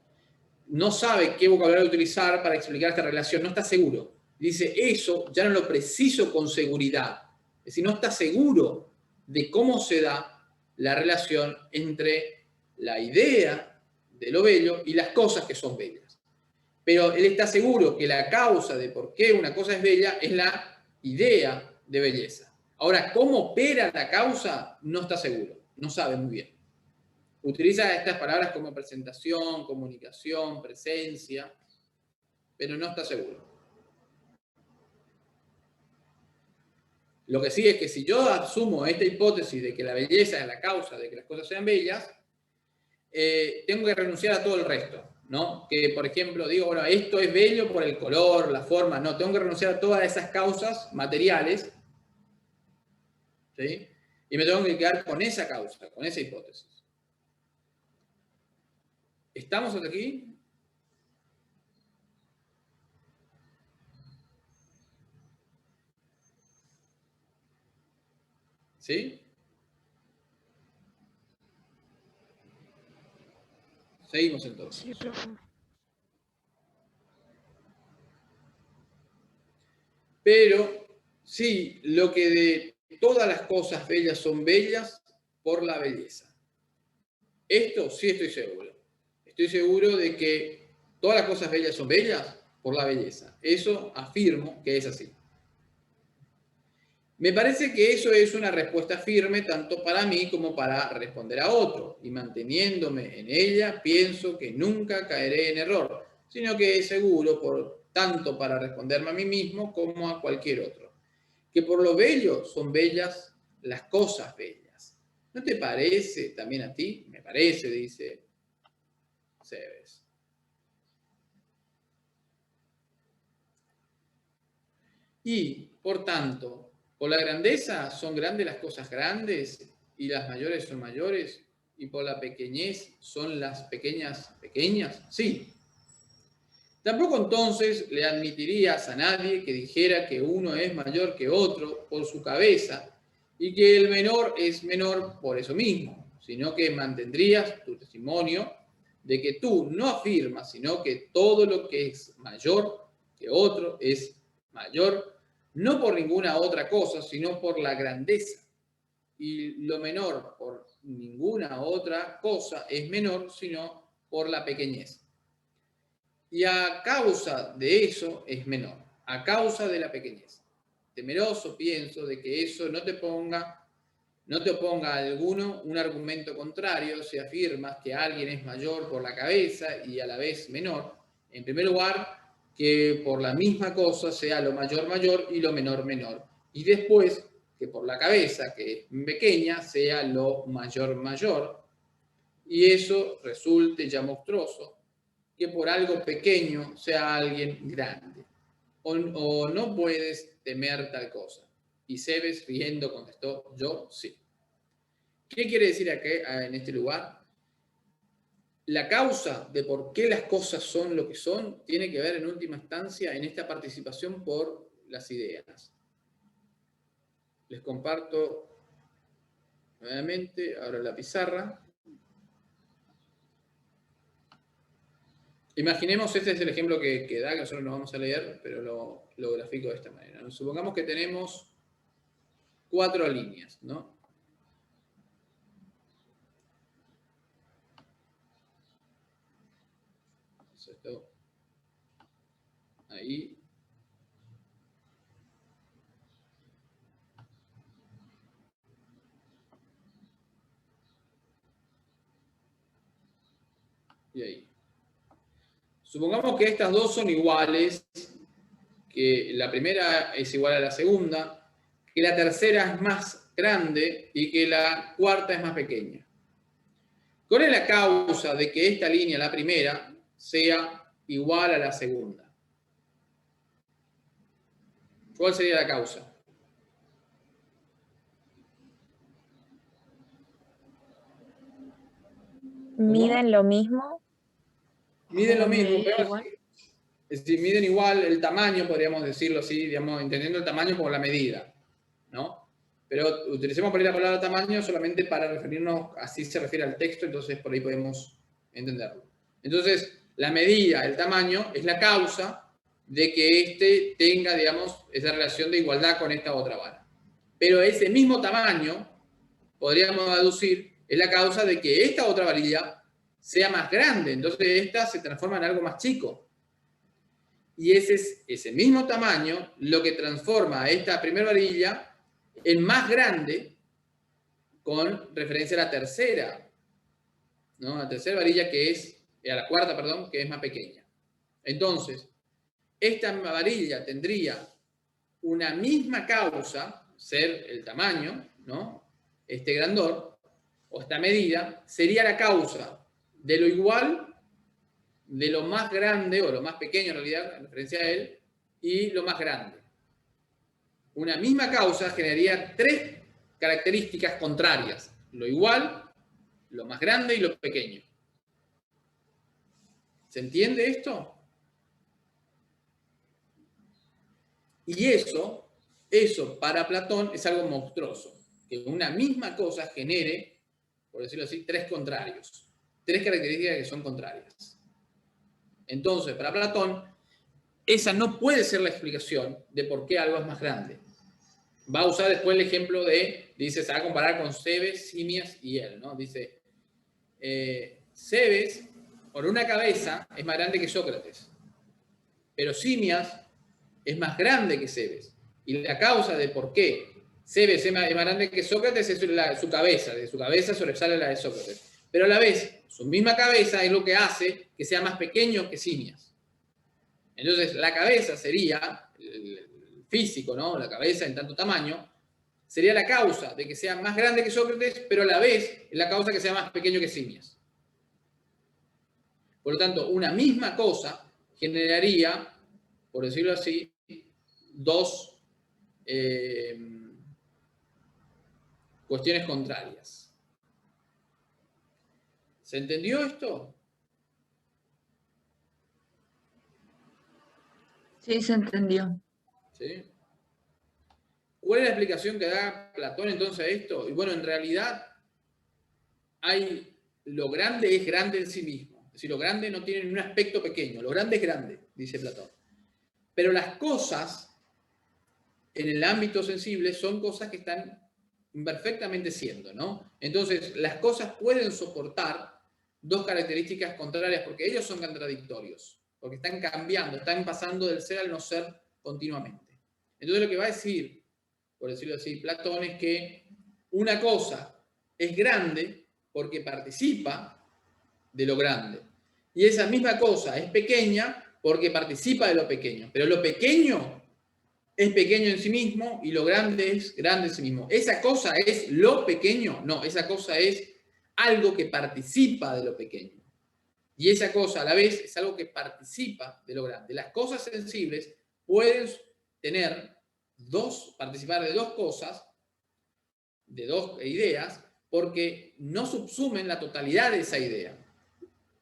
No sabe qué vocabulario utilizar para explicar esta relación, no está seguro. Dice, eso ya no lo preciso con seguridad. Es decir, no está seguro de cómo se da la relación entre la idea de lo bello y las cosas que son bellas. Pero él está seguro que la causa de por qué una cosa es bella es la idea de belleza. Ahora, ¿cómo opera la causa? No está seguro, no sabe muy bien. Utiliza estas palabras como presentación, comunicación, presencia, pero no está seguro. Lo que sí es que si yo asumo esta hipótesis de que la belleza es la causa de que las cosas sean bellas, tengo que renunciar a todo el resto. ¿no? Que, por ejemplo, digo, bueno, esto es bello por el color, la forma, no, tengo que renunciar a todas esas causas materiales, ¿sí? Y me tengo que quedar con esa causa, con esa hipótesis. ¿Estamos hasta aquí? ¿Sí? Seguimos entonces. Sí, profe. Pero sí, lo que de todas las cosas bellas son bellas por la belleza. Esto sí estoy seguro. Estoy seguro de que todas las cosas bellas son bellas por la belleza. Eso afirmo que es así. Me parece que eso es una respuesta firme tanto para mí como para responder a otro. Y manteniéndome en ella, pienso que nunca caeré en error, sino que es seguro tanto para responderme a mí mismo como a cualquier otro. Que por lo bello son bellas las cosas bellas. ¿No te parece también a ti? Me parece, dice Cebes. Y, por tanto, por la grandeza son grandes las cosas grandes y las mayores son mayores, y por la pequeñez son las pequeñas pequeñas. Sí. Tampoco entonces le admitirías a nadie que dijera que uno es mayor que otro por su cabeza y que el menor es menor por eso mismo, sino que mantendrías tu testimonio de que tú no afirmas, sino que todo lo que es mayor que otro es mayor, no por ninguna otra cosa, sino por la grandeza. Y lo menor por ninguna otra cosa es menor, sino por la pequeñez. Y a causa de eso es menor, a causa de la pequeñez. Temeroso pienso de que eso no te oponga a alguno un argumento contrario si afirmas que alguien es mayor por la cabeza y a la vez menor. En primer lugar, que por la misma cosa sea lo mayor mayor y lo menor menor. Y después, que por la cabeza, que es pequeña, sea lo mayor mayor. Y eso resulte ya monstruoso, que por algo pequeño sea alguien grande. O no puedes temer tal cosa. Y Cebes, riendo, contestó, yo sí. ¿Qué quiere decir aquí, en este lugar? La causa de por qué las cosas son lo que son tiene que ver en última instancia en esta participación por las ideas. Les comparto nuevamente ahora la pizarra. Imaginemos, este es el ejemplo que da, que nosotros no vamos a leer, pero lo grafico de esta manera. Supongamos que tenemos 4 líneas, ¿no? Esto, ahí. Y ahí. Supongamos que estas dos son iguales, que la primera es igual a la segunda, que la tercera es más grande y que la cuarta es más pequeña. ¿Cuál es la causa de que esta línea, la primera, sea igual a la segunda? ¿Cuál sería la causa? ¿Miden lo mismo? Miden lo mismo, ¿Medida pero igual? es decir, miden igual el tamaño, podríamos decirlo así, digamos, entendiendo el tamaño como la medida, ¿no? Pero utilicemos por ahí la palabra tamaño solamente para referirnos, así se refiere al texto, entonces por ahí podemos entenderlo. Entonces, la medida, el tamaño, es la causa de que éste tenga, digamos, esa relación de igualdad con esta otra vara. Pero ese mismo tamaño, podríamos aducir, es la causa de que esta otra varilla sea más grande, entonces esta se transforma en algo más chico. Y ese es ese mismo tamaño lo que transforma a esta primera varilla en más grande con referencia a la tercera, ¿no? La tercera varilla que es, a la cuarta, perdón, que es más pequeña. Entonces, esta varilla tendría una misma causa, ser el tamaño, ¿no? Este grandor, o esta medida, sería la causa de lo igual de lo más grande, o lo más pequeño en realidad, en referencia a él, y lo más grande. Una misma causa generaría tres características contrarias: lo igual, lo más grande y lo pequeño. ¿Se entiende esto? Y eso para Platón es algo monstruoso, que una misma cosa genere, por decirlo así, tres contrarios, tres características que son contrarias. Entonces, para Platón, esa no puede ser la explicación de por qué algo es más grande. Va a usar después el ejemplo dice, se va a comparar con Cebes, Simias y él, ¿no? Dice, Cebes, por una cabeza, es más grande que Sócrates, pero Simias es más grande que Cebes. Y la causa de por qué Cebes es más grande que Sócrates es su cabeza. De su cabeza sobresale la de Sócrates. Pero a la vez, su misma cabeza es lo que hace que sea más pequeño que Simias. Entonces, la cabeza sería, el físico, ¿no? La cabeza en tanto tamaño, sería la causa de que sea más grande que Sócrates, pero a la vez es la causa que sea más pequeño que Simias. Por lo tanto, una misma cosa generaría, por decirlo así, dos cuestiones contrarias. ¿Se entendió esto? Sí, se entendió. ¿Sí? ¿Cuál es la explicación que da Platón entonces a esto? Y bueno, en realidad lo grande es grande en sí mismo. Es decir, lo grande no tiene un aspecto pequeño. Lo grande es grande, dice Platón. Pero las cosas en el ámbito sensible son cosas que están imperfectamente siendo, ¿no? Entonces, las cosas pueden soportar dos características contrarias porque ellos son contradictorios, porque están cambiando, están pasando del ser al no ser continuamente. Entonces, lo que va a decir, por decirlo así, Platón es que una cosa es grande porque participa de lo grande. Y esa misma cosa es pequeña porque participa de lo pequeño. Pero lo pequeño es pequeño en sí mismo y lo grande es grande en sí mismo. ¿Esa cosa es lo pequeño? No, esa cosa es algo que participa de lo pequeño. Y esa cosa a la vez es algo que participa de lo grande. Las cosas sensibles pueden participar de dos cosas, de dos ideas, porque no subsumen la totalidad de esa idea.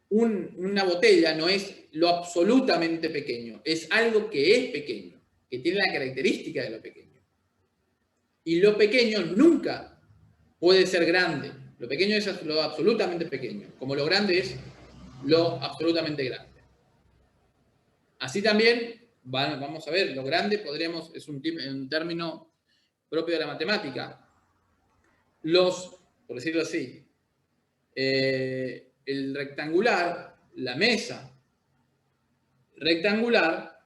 Una botella no es lo absolutamente pequeño, es algo que es pequeño, que tiene la característica de lo pequeño. Y lo pequeño nunca puede ser grande. Lo pequeño es lo absolutamente pequeño, como lo grande es lo absolutamente grande. Así también, vamos a ver, lo grande es un término propio de la matemática. Por decirlo así, el rectangular, la mesa rectangular,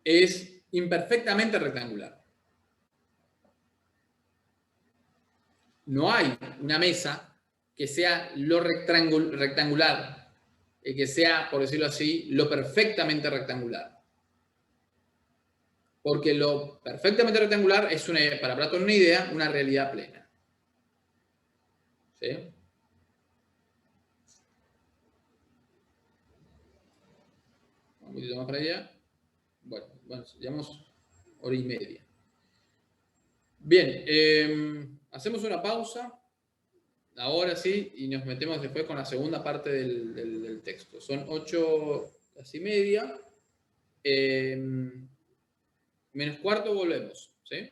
es imperfectamente rectangular. No hay una mesa que sea lo rectangular, que sea, por decirlo así, lo perfectamente rectangular. Porque lo perfectamente rectangular es, para Platón, una idea, una realidad plena. ¿Sí? Un poquito más para allá. Bueno, llevamos hora y media. Bien, hacemos una pausa, ahora sí, y nos metemos después con la segunda parte del texto. Son 8:30. Menos cuarto volvemos, ¿sí?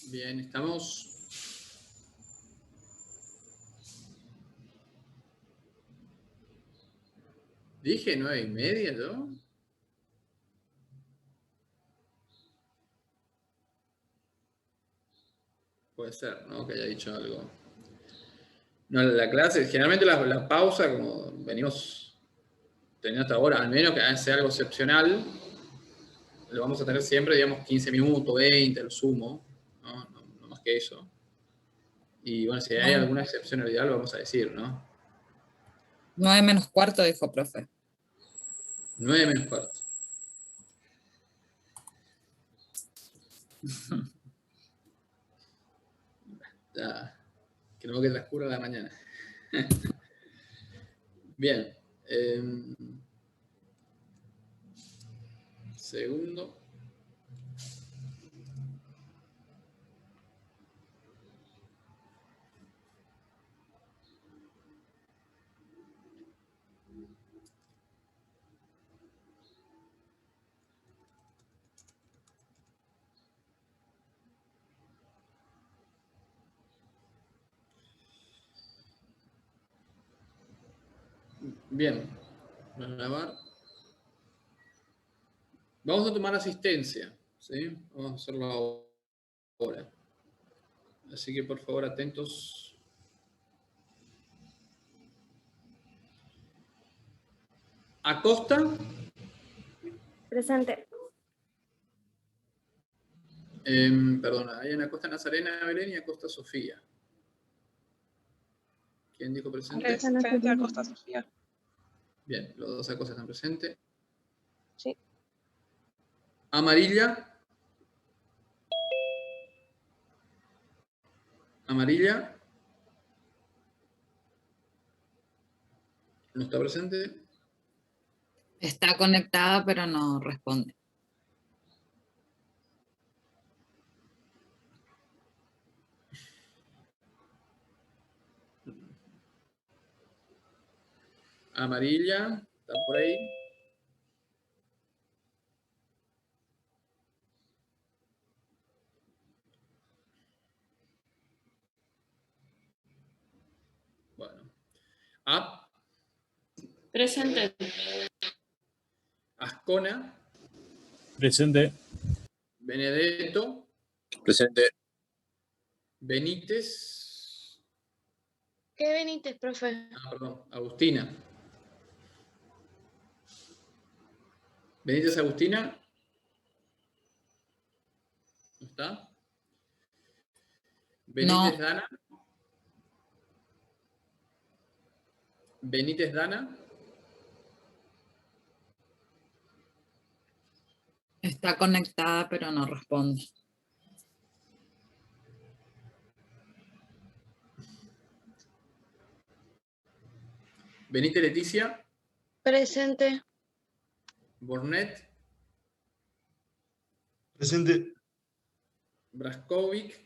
Bien, estamos. Dije 9:30, ¿no? Puede ser, ¿no? Que haya dicho algo. No, la clase, generalmente la pausa, como venimos teniendo hasta ahora, al menos que sea algo excepcional, lo vamos a tener siempre, digamos, 15 minutos, 20, lo sumo, ¿no? No más que eso. Y bueno, si hay alguna excepcionalidad, lo vamos a decir, ¿no? 9:45, dijo profe. 9:45. Ya, que no que transcurra la mañana. Bien. Segundo. Bien. Vamos a grabar. Vamos a tomar asistencia, ¿sí? Vamos a hacerlo ahora. Así que por favor atentos. Acosta. Presente. Perdona, hay una Acosta Nazarena Belén y Acosta Sofía. ¿Quién dijo presente? Presente Acosta Sofía. Bien, los dos Acosta están presentes. Sí. Amarilla. Amarilla. ¿No está presente? Está conectada, pero no responde. Amarilla, está por ahí. Bueno. Presente. Ascona. Presente. Benedetto. Presente. Benítez. ¿Qué Benítez, profe? Perdón, Agustina. Benítez Agustina. ¿No está? Benítez No. Dana. Benítez Dana. Está conectada, pero no responde. Benítez Leticia. Presente. Bornet. Presente. Braskovic.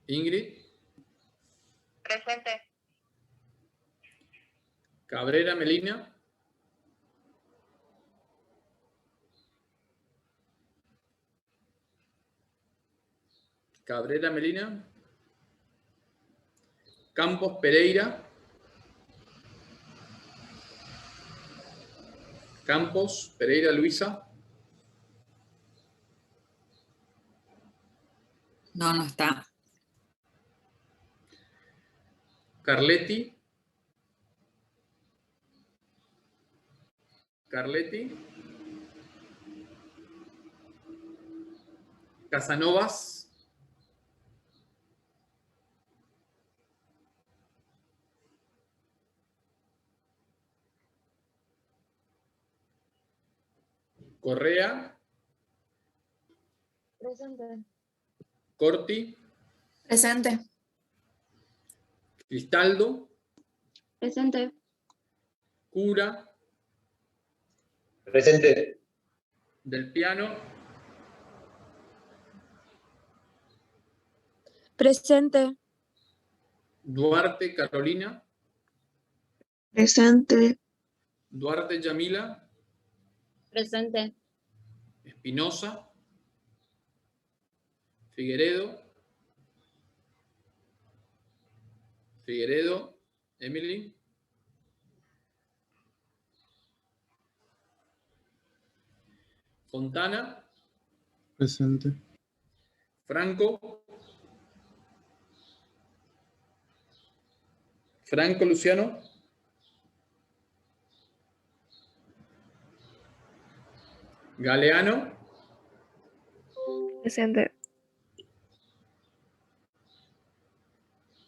Ingrid. Presente. Cabrera Melina. Cabrera Melina. Campos Pereira. Campos Pereira Luisa. No, no está. Carletti. Carletti. Casanovas. Correa. Presente. Corti. Presente. Cristaldo. Presente. Cura. Presente. Del Piano. Presente. Duarte Carolina. Presente. Duarte Yamila. Presente. Espinosa, Figueredo, Emily, Fontana, Presente. Franco, Luciano, Galeano, Presente.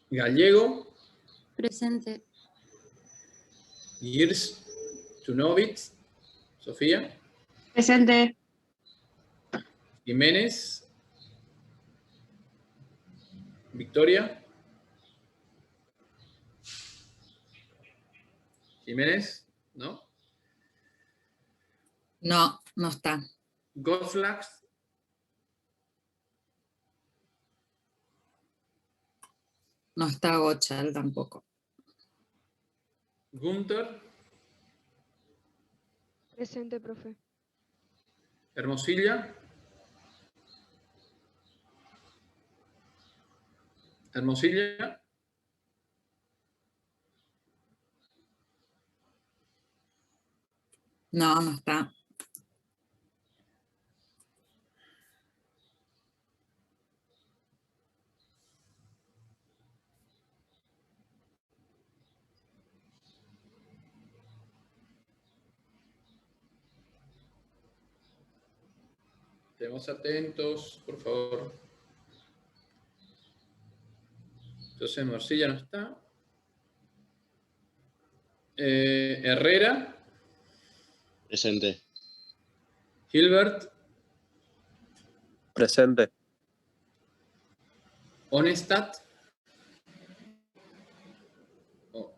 Gallego, Presente. Girs, Tunovitz, Sofía, Presente. Jiménez, Victoria, Jiménez, ¿no? No, no está. Godflax, No está Gochal tampoco. Gunther, Presente, profe. Hermosilla, No, no está. estemos atentos, por favor. Entonces Morcilla no está. Herrera, Presente. Hilbert, Presente. Honestat o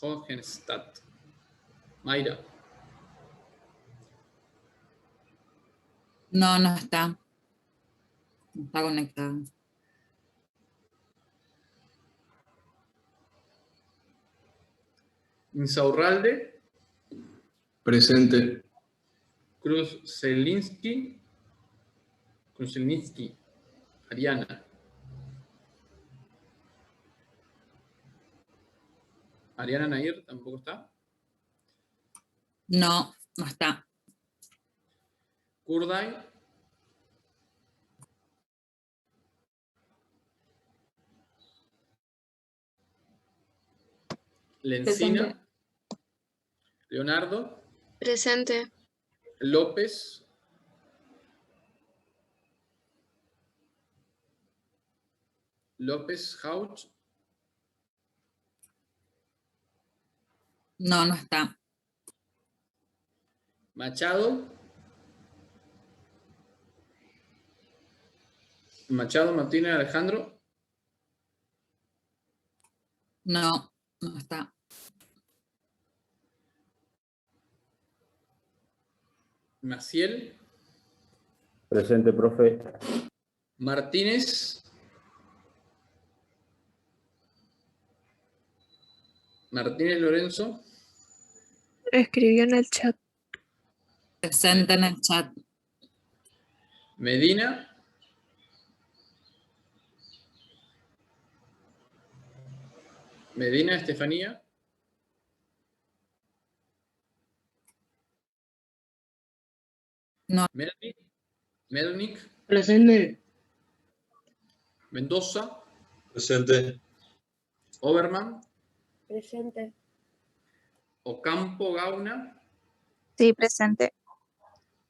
Hohenstadt. Mayra, No, no está. No está conectado. Insaurralde, Presente. Kruselinski, Ariana. Ariana Nair tampoco está. No, no está. Kurdai, Lencina, Presente. Leonardo, Presente. López, Hauch, No, no está. Machado, Martínez Alejandro, No, no está. Maciel, Presente, profe. Martínez, Lorenzo, Escribió en el chat. Presente en el chat. Medina, Estefanía, No. Melnik, Presente. Mendoza, Presente. Oberman, Presente. Ocampo Gauna, Sí, presente.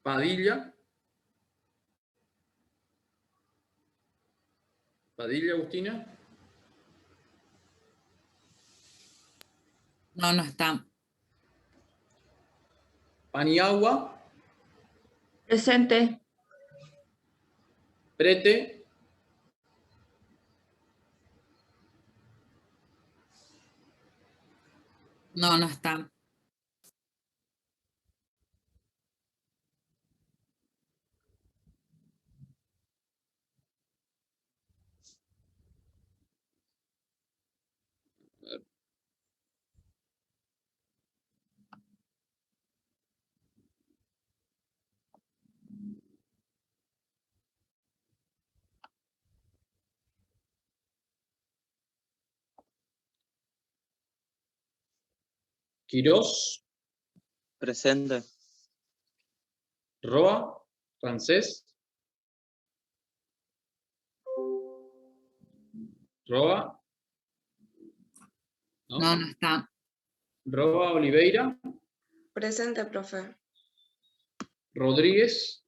Padilla, Agustina, No, no está. Paniagua, Presente. Prete, No, no está. Quirós, Presente. Roa, Francés. Roa. ¿No? No, no está. Roa, Oliveira. Presente, profe. Rodríguez.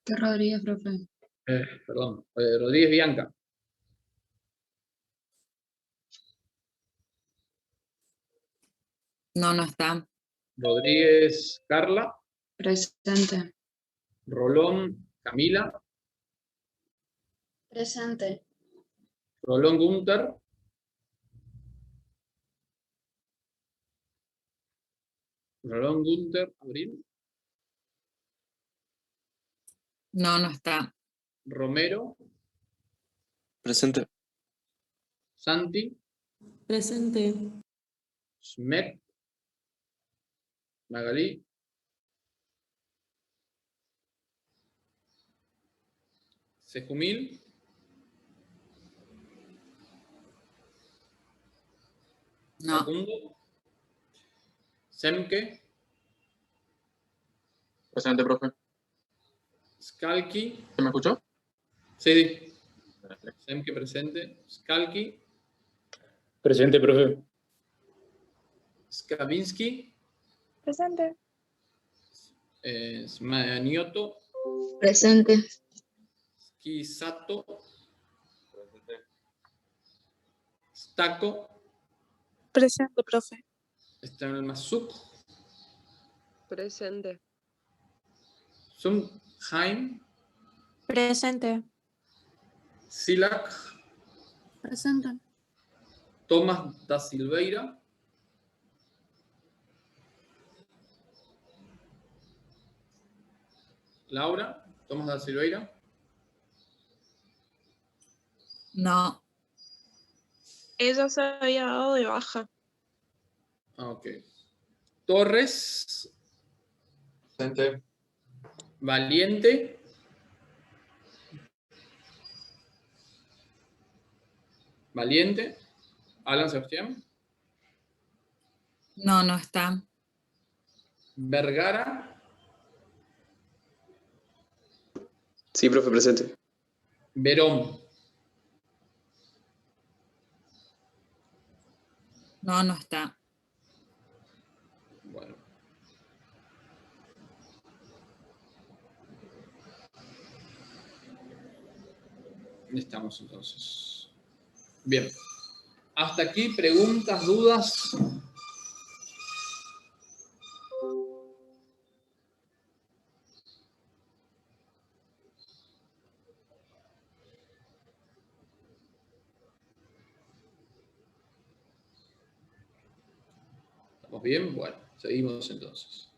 ¿Qué Rodríguez, profe? Perdón. Rodríguez Bianca. No, no está. Rodríguez Carla. Presente. Rolón Camila. Presente. Rolón Gunter. Rolón Gunter, Abril. No, no está. Romero. Presente. Santi. Presente. Schmeck. Magalí. Sejumil. No. Facundo. Semke. Presente, profe. Skalki. ¿Se me escuchó? Sí. Semke presente. Skalki. Presente, profe. Skavinsky. Presente. Smanioto. Presente. Skisato. Stako. Presente, profe. Stelmasuk. Presente. Sundheim. Presente. Silak. Presente. Tomás da Silveira. Laura. Tomás da Silveira. No. Ella se había dado de baja. Ok. Torres. Presente. Valiente. Valiente. Alan Sebastián. No, no está. Vergara. Sí, profe, presente. Verón. No, no está. Bueno. Estamos entonces. Bien. Hasta aquí, preguntas, dudas. ¿Estamos bien? Bueno, seguimos entonces.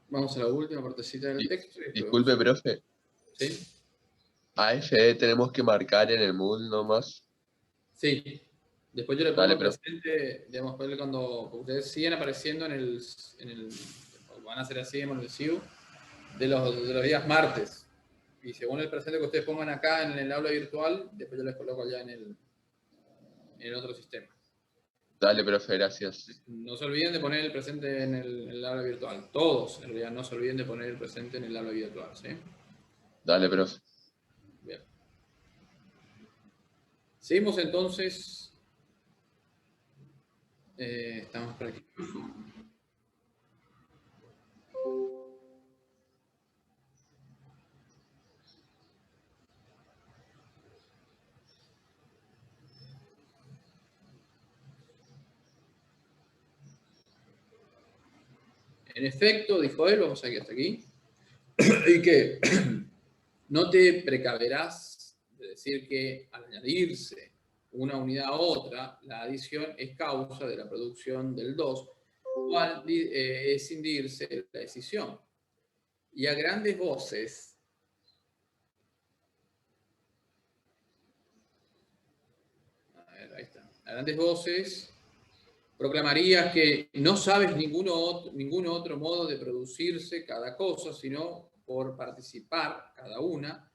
Vamos a la última partecita del texto. Disculpe, profe. ¿Sí? A F tenemos que marcar en el Moodle nomás. Sí. Después yo le pongo Dale, el profe. presente, digamos, cuando ustedes siguen apareciendo en el van a ser así en el SIU, de los días martes. Y según el presente que ustedes pongan acá en el aula virtual, después yo les coloco allá en el otro sistema. Dale, profe, gracias. No se olviden de poner el presente en el aula virtual. Todos, en realidad, no se olviden de poner el presente en el aula virtual, ¿sí? Dale, profe. Bien. Seguimos entonces. Estamos practicando. En efecto, dijo él, vamos aquí hasta aquí, y que no te precaverás de decir que al añadirse una unidad a otra, la adición es causa de la producción del 2, o al escindirse la decisión. Y a grandes voces, ahí está, a grandes voces, proclamarías que no sabes ningún otro modo de producirse cada cosa, sino por participar cada una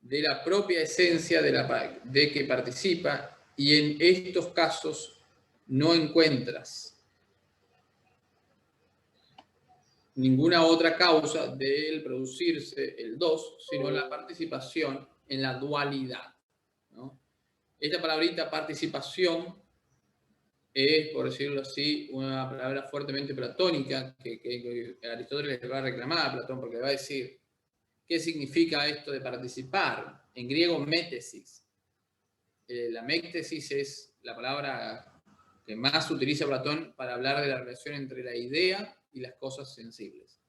de la propia esencia de que participa, y en estos casos no encuentras ninguna otra causa del producirse el 2, sino la participación en la dualidad, ¿no? Esta palabrita participación es, por decirlo así, una palabra fuertemente platónica que Aristóteles le va a reclamar a Platón, porque le va a decir, ¿qué significa esto de participar? En griego, métesis. La métesis es la palabra que más utiliza Platón para hablar de la relación entre la idea y las cosas sensibles.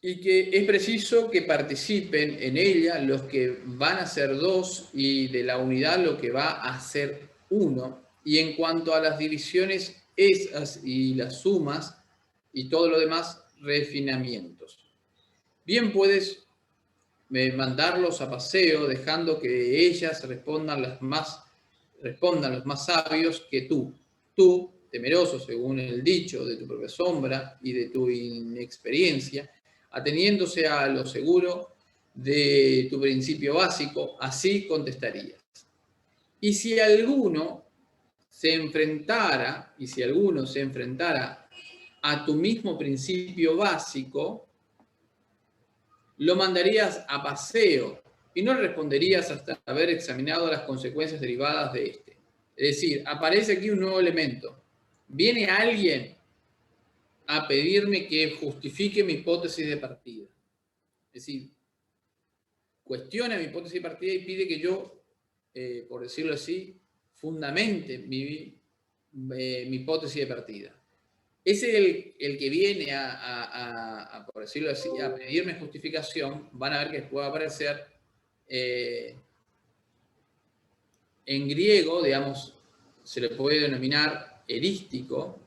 Y que es preciso que participen en ella los que van a ser dos, y de la unidad lo que va a ser uno. Y en cuanto a las divisiones, esas y las sumas y todo lo demás, refinamientos. Bien puedes mandarlos a paseo, dejando que ellas respondan los más sabios que tú. Tú, temeroso según el dicho de tu propia sombra y de tu inexperiencia, ateniéndose a lo seguro de tu principio básico, así contestarías. Y si alguno se enfrentara a tu mismo principio básico, lo mandarías a paseo y no responderías hasta haber examinado las consecuencias derivadas de este. Es decir, aparece aquí un nuevo elemento. Viene alguien a pedirme que justifique mi hipótesis de partida. Es decir, cuestiona mi hipótesis de partida y pide que yo, por decirlo así, fundamente mi hipótesis de partida. Es el que viene por decirlo así, a pedirme justificación. Van a ver que después va a aparecer en griego, digamos, se le puede denominar erístico.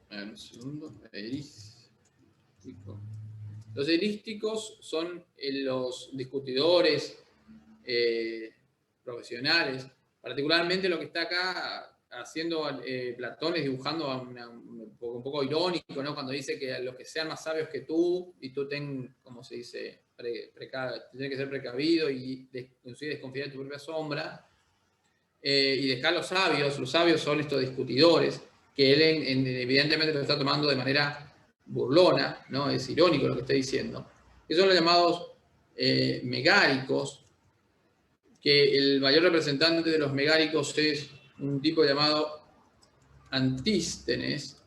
A ver, un segundo. Erístico. Los erísticos son los discutidores profesionales. Particularmente lo que está acá haciendo Platón es dibujando un poco irónico, ¿no? Cuando dice que los que sean más sabios que tú, y tú como se dice, tienes que ser precavido y desconfiar de tu propia sombra, y dejar los sabios son estos discutidores, que él evidentemente lo está tomando de manera burlona, ¿no? Es irónico lo que está diciendo, que son los llamados megáricos, que el mayor representante de los megáricos es un tipo llamado Antístenes,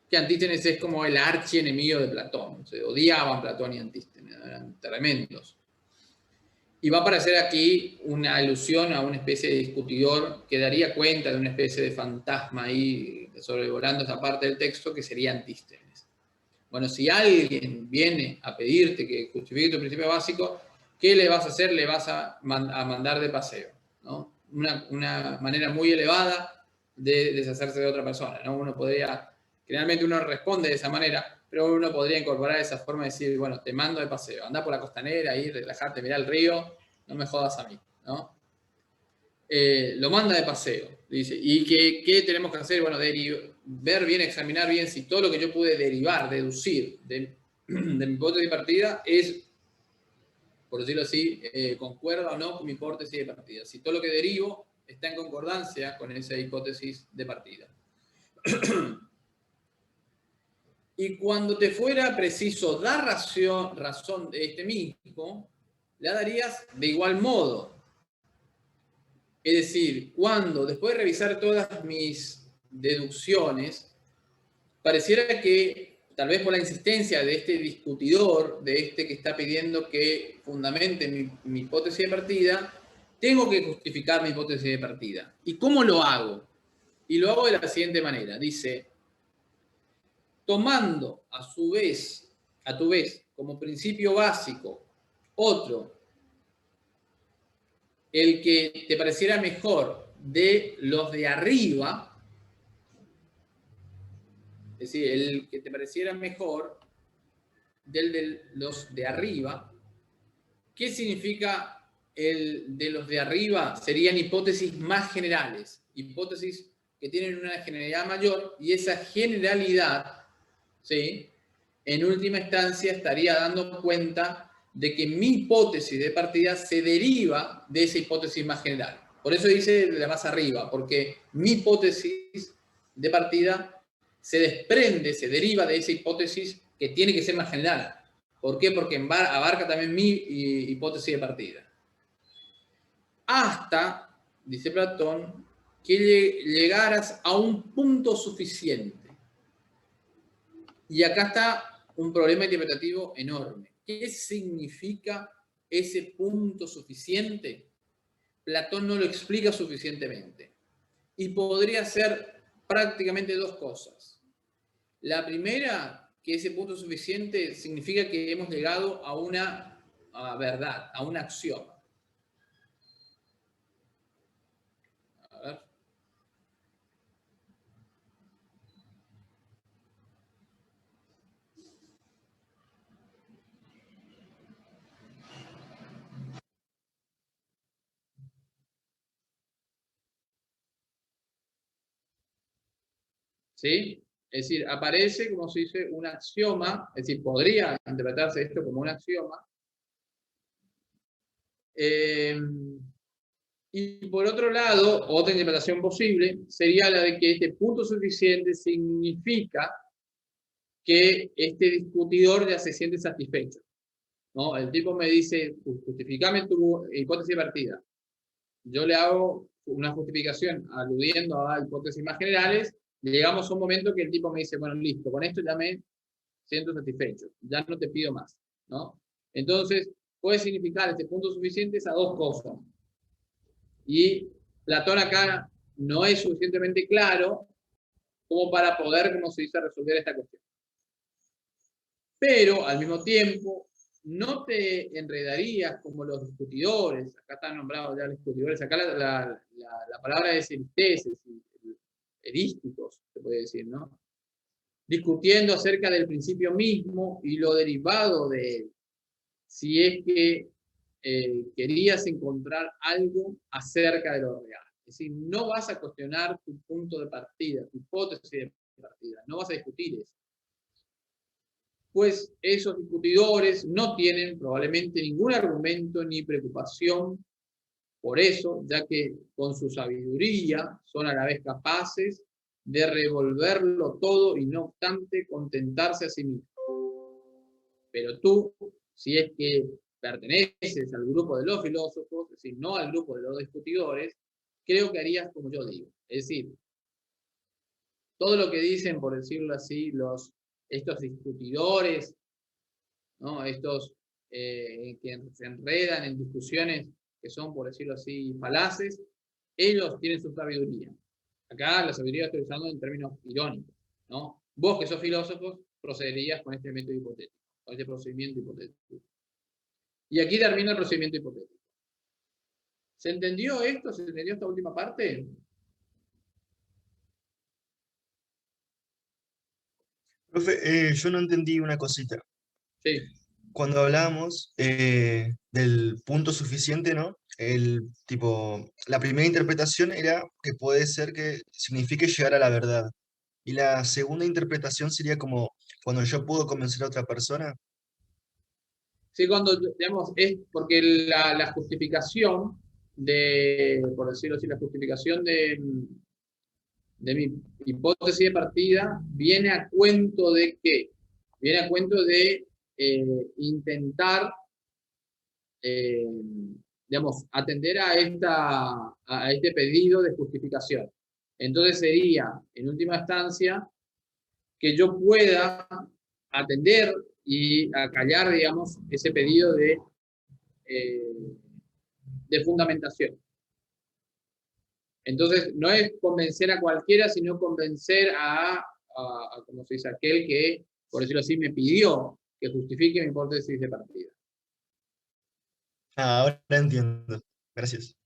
que Antístenes es como el archienemigo de Platón. Se odiaban Platón y Antístenes, eran tremendos. Y va a aparecer aquí una alusión a una especie de discutidor que daría cuenta de una especie de fantasma ahí sobrevolando esa parte del texto, que sería Antístenes. Bueno, si alguien viene a pedirte que justifique tu principio básico, ¿qué le vas a hacer? Le vas a mandar de paseo, ¿no? Una manera muy elevada de deshacerse de otra persona, ¿no? Generalmente uno responde de esa manera, pero uno podría incorporar esa forma de decir, bueno, te mando de paseo, anda por la costanera, ahí, relajarte, mirá el río, no me jodas a mí, ¿no? Lo manda de paseo, dice. ¿Y qué tenemos que hacer? Bueno, ver bien, examinar bien si todo lo que yo pude deducir de mi hipótesis de partida es, por decirlo así, concuerda o no con mi hipótesis de partida. Si todo lo que derivo está en concordancia con esa hipótesis de partida. Y cuando te fuera preciso dar razón de este mismo, la darías de igual modo. Es decir, cuando después de revisar todas mis deducciones, pareciera que, tal vez por la insistencia de este discutidor, de este que está pidiendo que fundamente mi hipótesis de partida, tengo que justificar mi hipótesis de partida. ¿Y cómo lo hago? Y lo hago de la siguiente manera. Dice, tomando a tu vez, como principio básico, otro, el que te pareciera mejor de los de arriba, es decir, el que te pareciera mejor de los de arriba. ¿Qué significa de los de arriba serían hipótesis más generales, hipótesis que tienen una generalidad mayor, y esa generalidad, ¿sí?, en última instancia estaría dando cuenta de que mi hipótesis de partida se deriva de esa hipótesis más general. Por eso dice de la más arriba, porque mi hipótesis de partida se desprende, se deriva de esa hipótesis que tiene que ser más general. ¿Por qué? Porque abarca también mi hipótesis de partida. Hasta, dice Platón, que llegaras a un punto suficiente. Y acá está un problema interpretativo enorme. ¿Qué significa ese punto suficiente? Platón no lo explica suficientemente. Y podría ser prácticamente dos cosas. La primera, que ese punto suficiente significa que hemos llegado a una verdad, a un axioma. A ver. ¿Sí? Es decir, aparece, como se dice, un axioma, es decir, podría interpretarse esto como un axioma. Y por otro lado, otra interpretación posible sería la de que este punto suficiente significa que este discutidor ya se siente satisfecho, ¿no? El tipo me dice, justificame tu hipótesis de partida. Yo le hago una justificación aludiendo a hipótesis más generales, y llegamos a un momento que el tipo me dice, bueno, listo, con esto ya me siento satisfecho, ya no te pido más, ¿no? Entonces, puede significar este punto suficiente a dos cosas. Y Platón acá no es suficientemente claro como para poder, como se dice, resolver esta cuestión. Pero, al mismo tiempo, no te enredarías como los discutidores, acá están nombrados ya los discutidores, acá la palabra es eristeses, erísticos, se puede decir, ¿no? Discutiendo acerca del principio mismo y lo derivado de él, si es que querías encontrar algo acerca de lo real. Es decir, no vas a cuestionar tu punto de partida, tu hipótesis de partida, no vas a discutir eso. Pues esos discutidores no tienen probablemente ningún argumento ni preocupación por eso, ya que con su sabiduría son a la vez capaces de revolverlo todo y no obstante contentarse a sí mismos. Pero tú, si es que perteneces al grupo de los filósofos, es decir, no al grupo de los discutidores, creo que harías como yo digo. Es decir, todo lo que dicen, por decirlo así, estos discutidores, ¿no? Estos que se enredan en discusiones que son, por decirlo así, falaces, ellos tienen su sabiduría. Acá la sabiduría estoy usando en términos irónicos, ¿no? Vos que sos filósofos, procederías con este método hipotético, con este procedimiento hipotético. Y aquí termina el procedimiento hipotético. ¿Se entendió esto? ¿Se entendió esta última parte? Profe, yo no entendí una cosita. Sí. Cuando hablamos del punto suficiente, ¿no? La primera interpretación era que puede ser que signifique llegar a la verdad. Y la segunda interpretación sería como cuando yo puedo convencer a otra persona. Sí, cuando, digamos, es porque la justificación por decirlo así, la justificación de mi hipótesis de partida viene a cuento de ¿qué? Viene a cuento de intentar, digamos, atender a este pedido de justificación. Entonces sería, en última instancia, que yo pueda atender y acallar, digamos, ese pedido de fundamentación. Entonces, no es convencer a cualquiera, sino convencer como se dice, aquel que, por decirlo así, me pidió que justifique mi hipótesis de partida. Ahora entiendo. Gracias.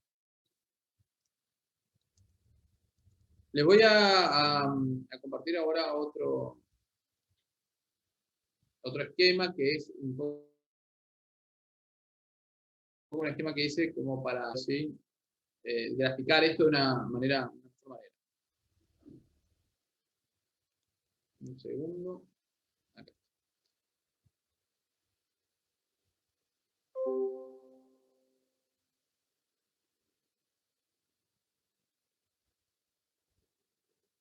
Les voy a compartir ahora otro esquema que es un poco un esquema que hice como para ¿sí? Graficar esto de una manera. Un segundo. Acá.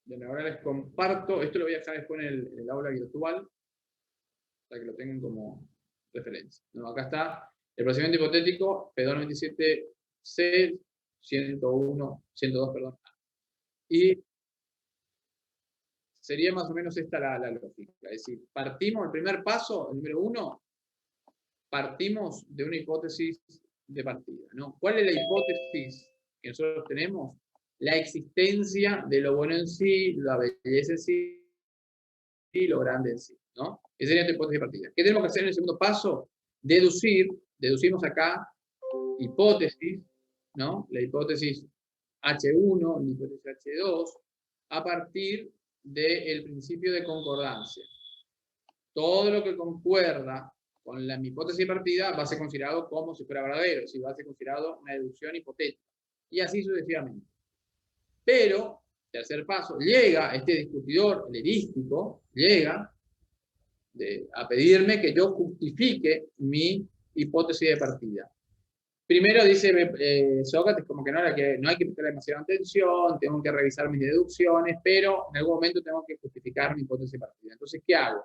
Bien, ahora les comparto, esto lo voy a dejar después en el aula virtual, para que lo tengan como referencia. ¿No? Acá está el procedimiento hipotético, P297C, 102, perdón. Y sería más o menos esta la lógica. Es decir, partimos, el primer paso, el número 1, partimos de una hipótesis de partida, ¿no? ¿Cuál es la hipótesis que nosotros tenemos? La existencia de lo bueno en sí, la belleza en sí y lo grande en sí, ¿no? Esa sería la hipótesis de partida. ¿Qué tenemos que hacer en el segundo paso? Deducimos acá hipótesis, ¿no? La hipótesis H1, la hipótesis H2, a partir del principio de concordancia. Todo lo que concuerda con mi hipótesis de partida va a ser considerado como si fuera verdadero, si va a ser considerado una deducción hipotética, y así sucesivamente. Pero, tercer paso, llega este discutidor helenístico, llega a pedirme que yo justifique mi hipótesis de partida. Primero dice Sócrates como que no hay que prestar demasiada atención, tengo que revisar mis deducciones, pero en algún momento tengo que justificar mi hipótesis de partida. Entonces, ¿qué hago?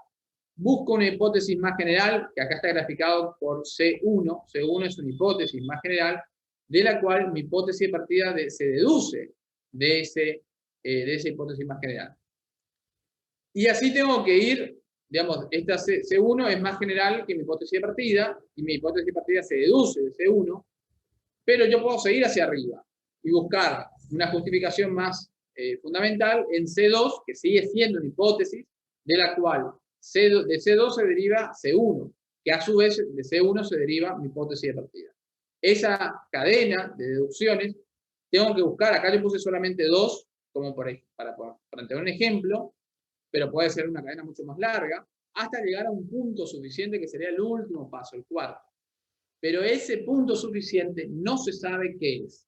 Busco una hipótesis más general, que acá está graficado por C1. C1 es una hipótesis más general, de la cual mi hipótesis de partida se deduce de esa hipótesis más general. Y así tengo que ir, digamos, esta C1 es más general que mi hipótesis de partida, y mi hipótesis de partida se deduce de C1, pero yo puedo seguir hacia arriba y buscar una justificación más fundamental en C2, que sigue siendo una hipótesis, de la cual de C2 se deriva C1, que a su vez de C1 se deriva mi hipótesis de partida. Esa cadena de deducciones tengo que buscar, acá le puse solamente 2, como para tener un ejemplo, pero puede ser una cadena mucho más larga, hasta llegar a un punto suficiente que sería el último paso, el cuarto. Pero ese punto suficiente no se sabe qué es.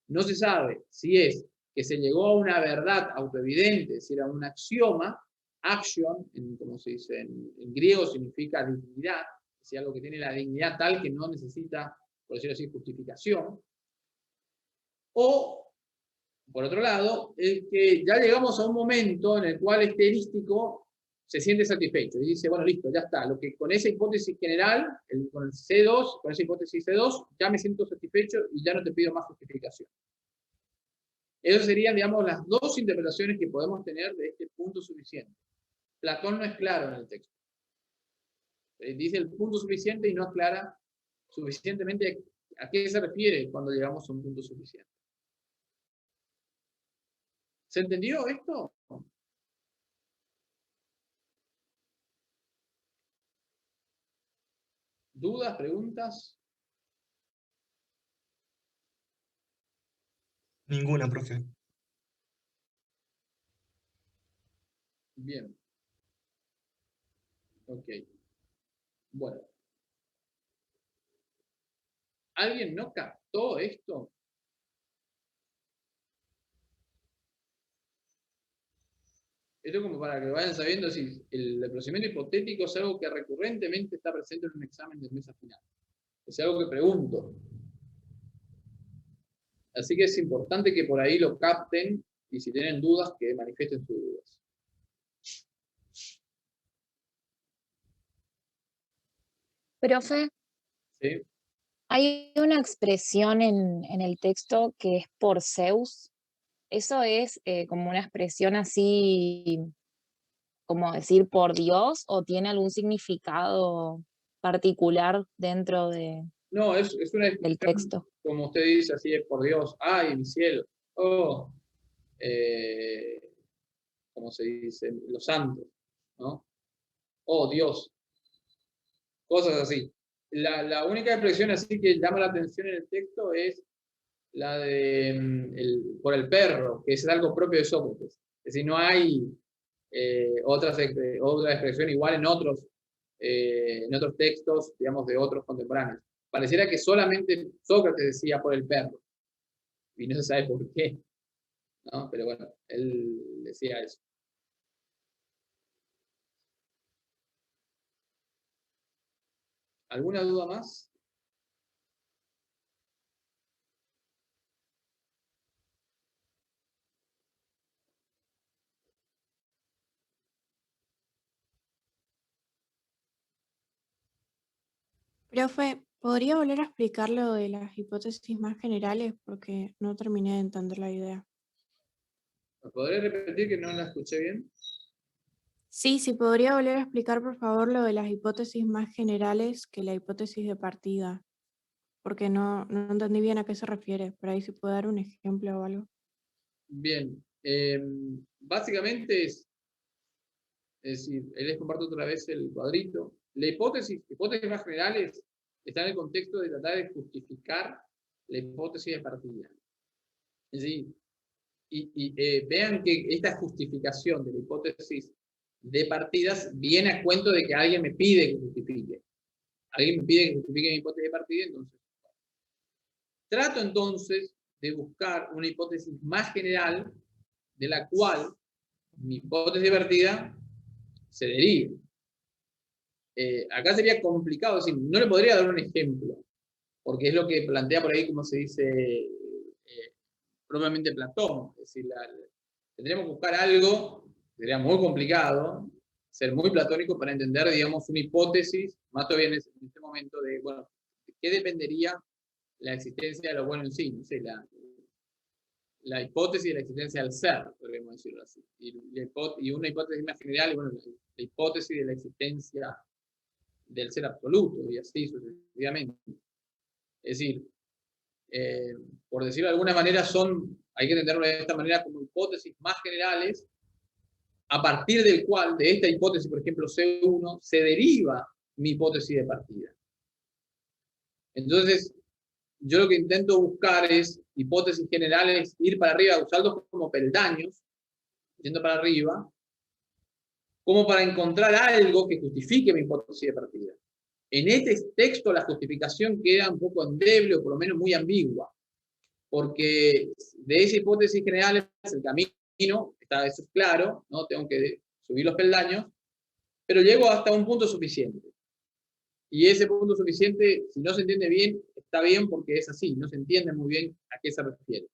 No se sabe si es que se llegó a una verdad autoevidente, es decir, a un axioma. Action, como se dice en griego, significa dignidad, es decir, algo que tiene la dignidad tal que no necesita, por decirlo así, justificación. O, por otro lado, es que ya llegamos a un momento en el cual este erístico se siente satisfecho y dice, bueno, listo, ya está. Lo que con esa hipótesis general, con el C2, con esa hipótesis C2, ya me siento satisfecho y ya no te pido más justificación. Esas serían, digamos, las dos interpretaciones que podemos tener de este punto suficiente. Platón no es claro en el texto. Dice el punto suficiente y no aclara suficientemente a qué se refiere cuando llegamos a un punto suficiente. ¿Se entendió esto? ¿Dudas, preguntas? Ninguna, profe. Bien. Ok. Bueno. ¿Alguien no captó esto? Esto como para que vayan sabiendo si el procedimiento hipotético es algo que recurrentemente está presente en un examen de mesa final. Es algo que pregunto. Así que es importante que por ahí lo capten y si tienen dudas, que manifiesten sus dudas. Profe, ¿Sí? hay una expresión en el texto que es por Zeus. ¿Eso es como una expresión así, como decir por Dios, o tiene algún significado particular dentro No, es una del expresión, texto? como usted dice, así es por Dios. ¡Ay, mi cielo! ¡Oh! Como se dice, los santos, ¿no? ¡Oh, Dios! Cosas así. La única expresión así que llama la atención en el texto es la de por el perro, que es algo propio de Sócrates. Es decir, no hay otra expresión igual en otros textos, digamos, de otros contemporáneos. pareciera que solamente Sócrates decía por el perro, y no se sabe por qué, ¿no? Pero bueno, él decía eso. ¿Alguna duda más? Profe, ¿podría volver a explicar lo de las hipótesis más generales? Porque no terminé de entender la idea. ¿Me podré repetir que no la escuché bien? Sí, podría volver a explicar, por favor, lo de las hipótesis más generales que la hipótesis de partida. Porque no entendí bien a qué se refiere. Por ahí si puede dar un ejemplo o algo. Bien. Básicamente es decir, les comparto otra vez el cuadrito. La hipótesis más generales está en el contexto de tratar de justificar la hipótesis de partida. Es decir, vean que esta justificación de la hipótesis de partidas viene a cuento de que alguien me pide que justifique. Alguien me pide que justifique mi hipótesis de partida, entonces trato entonces de buscar una hipótesis más general de la cual mi hipótesis de partida se deriva. Acá sería complicado, es decir, no le podría dar un ejemplo, porque es lo que plantea por ahí, como se dice propiamente Platón. Es decir, tendríamos que buscar algo, sería muy complicado, ser muy platónico para entender, digamos, una hipótesis, más todavía en este momento, de, bueno, ¿de qué dependería la existencia de lo bueno en sí? No sé, la hipótesis de la existencia del ser, podríamos decirlo así. Y una hipótesis más general, bueno, la hipótesis de la existencia del ser absoluto, y así sucesivamente. Es decir, por decirlo de alguna manera, hay que entenderlo de esta manera, como hipótesis más generales, a partir del cual, de esta hipótesis, por ejemplo, C1, se deriva mi hipótesis de partida. Entonces, yo lo que intento buscar es hipótesis generales, ir para arriba, usarlos como peldaños, yendo para arriba, como para encontrar algo que justifique mi hipótesis de partida. En este texto la justificación queda un poco endeble o por lo menos muy ambigua, porque de esa hipótesis general el camino, eso es claro, ¿no? Tengo que subir los peldaños, pero llego hasta un punto suficiente. Y ese punto suficiente, si no se entiende bien, está bien porque es así, no se entiende muy bien a qué se refiere.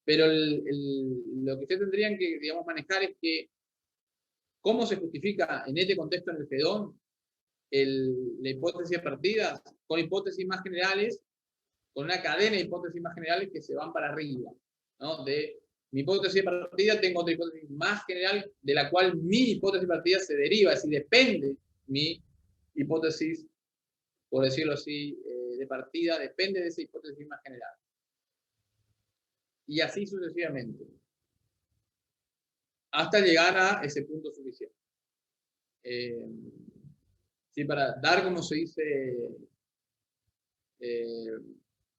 Pero lo que ustedes tendrían que, digamos, manejar es que cómo se justifica en este contexto en el Fedón la hipótesis de partidas con hipótesis más generales, con una cadena de hipótesis más generales que se van para arriba, ¿no? De mi hipótesis de partida tengo otra hipótesis más general de la cual mi hipótesis de partida se deriva, es decir, depende mi hipótesis, por decirlo así, de partida, depende de esa hipótesis más general. Y así sucesivamente. Hasta llegar a ese punto suficiente. Sí, para dar, como se dice,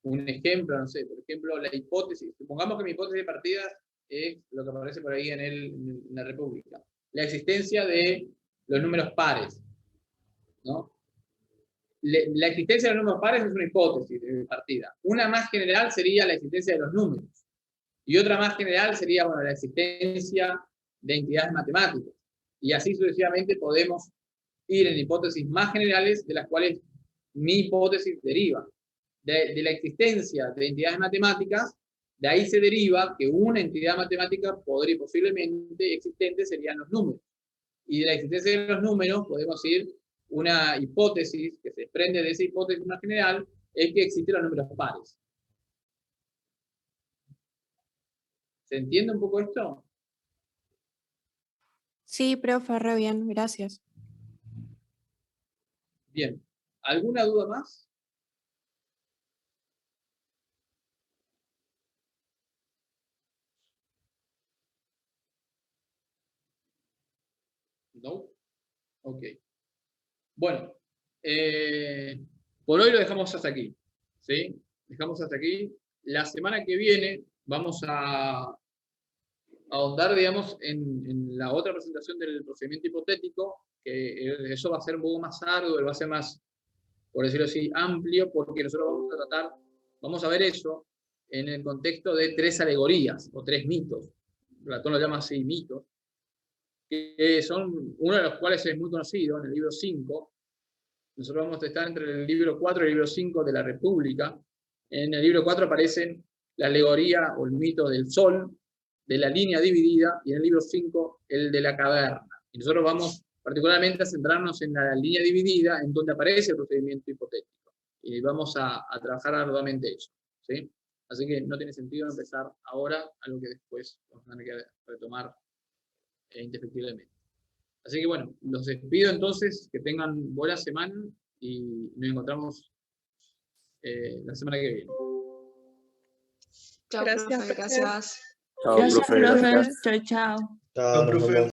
un ejemplo, no sé, por ejemplo, la hipótesis, supongamos que mi hipótesis de partida es lo que aparece por ahí en la República, la existencia de los números pares, ¿no? La existencia de los números pares es una hipótesis de partida. Una más general sería la existencia de los números, y otra más general sería, bueno, la existencia de entidades matemáticas, y así sucesivamente podemos ir en hipótesis más generales de las cuales mi hipótesis deriva. De la existencia de entidades matemáticas, de ahí se deriva que una entidad matemática podría posiblemente existente serían los números. Y de la existencia de los números podemos ir una hipótesis que se desprende de esa hipótesis más general, es que existen los números pares. ¿Se entiende un poco esto? Sí, profe, re bien, gracias. Bien. ¿Alguna duda más? ¿No? Ok. Bueno, por hoy lo dejamos hasta aquí. ¿Sí? Dejamos hasta aquí. La semana que viene vamos a ahondar, digamos, en la otra presentación del procedimiento hipotético, que eso va a ser un poco más arduo, va a ser más por decirlo así, amplio, porque nosotros vamos a ver eso en el contexto de 3 alegorías o 3 mitos. Platón lo llama así mitos, que son, uno de los cuales es muy conocido en el libro 5. Nosotros vamos a estar entre el libro 4 y el libro 5 de la República. En el libro 4 aparecen la alegoría o el mito del sol, de la línea dividida, y en el libro 5 el de la caverna. Y nosotros vamos particularmente a centrarnos en la línea dividida, en donde aparece el procedimiento hipotético. Y vamos a trabajar arduamente eso, ¿sí? Así que no tiene sentido empezar ahora algo que después vamos a tener que retomar indefectiblemente. Así que bueno, los despido entonces, que tengan buena semana y nos encontramos la semana que viene. Chao, profe, gracias. Gracias, profe. Chao, chao. Chao, profe.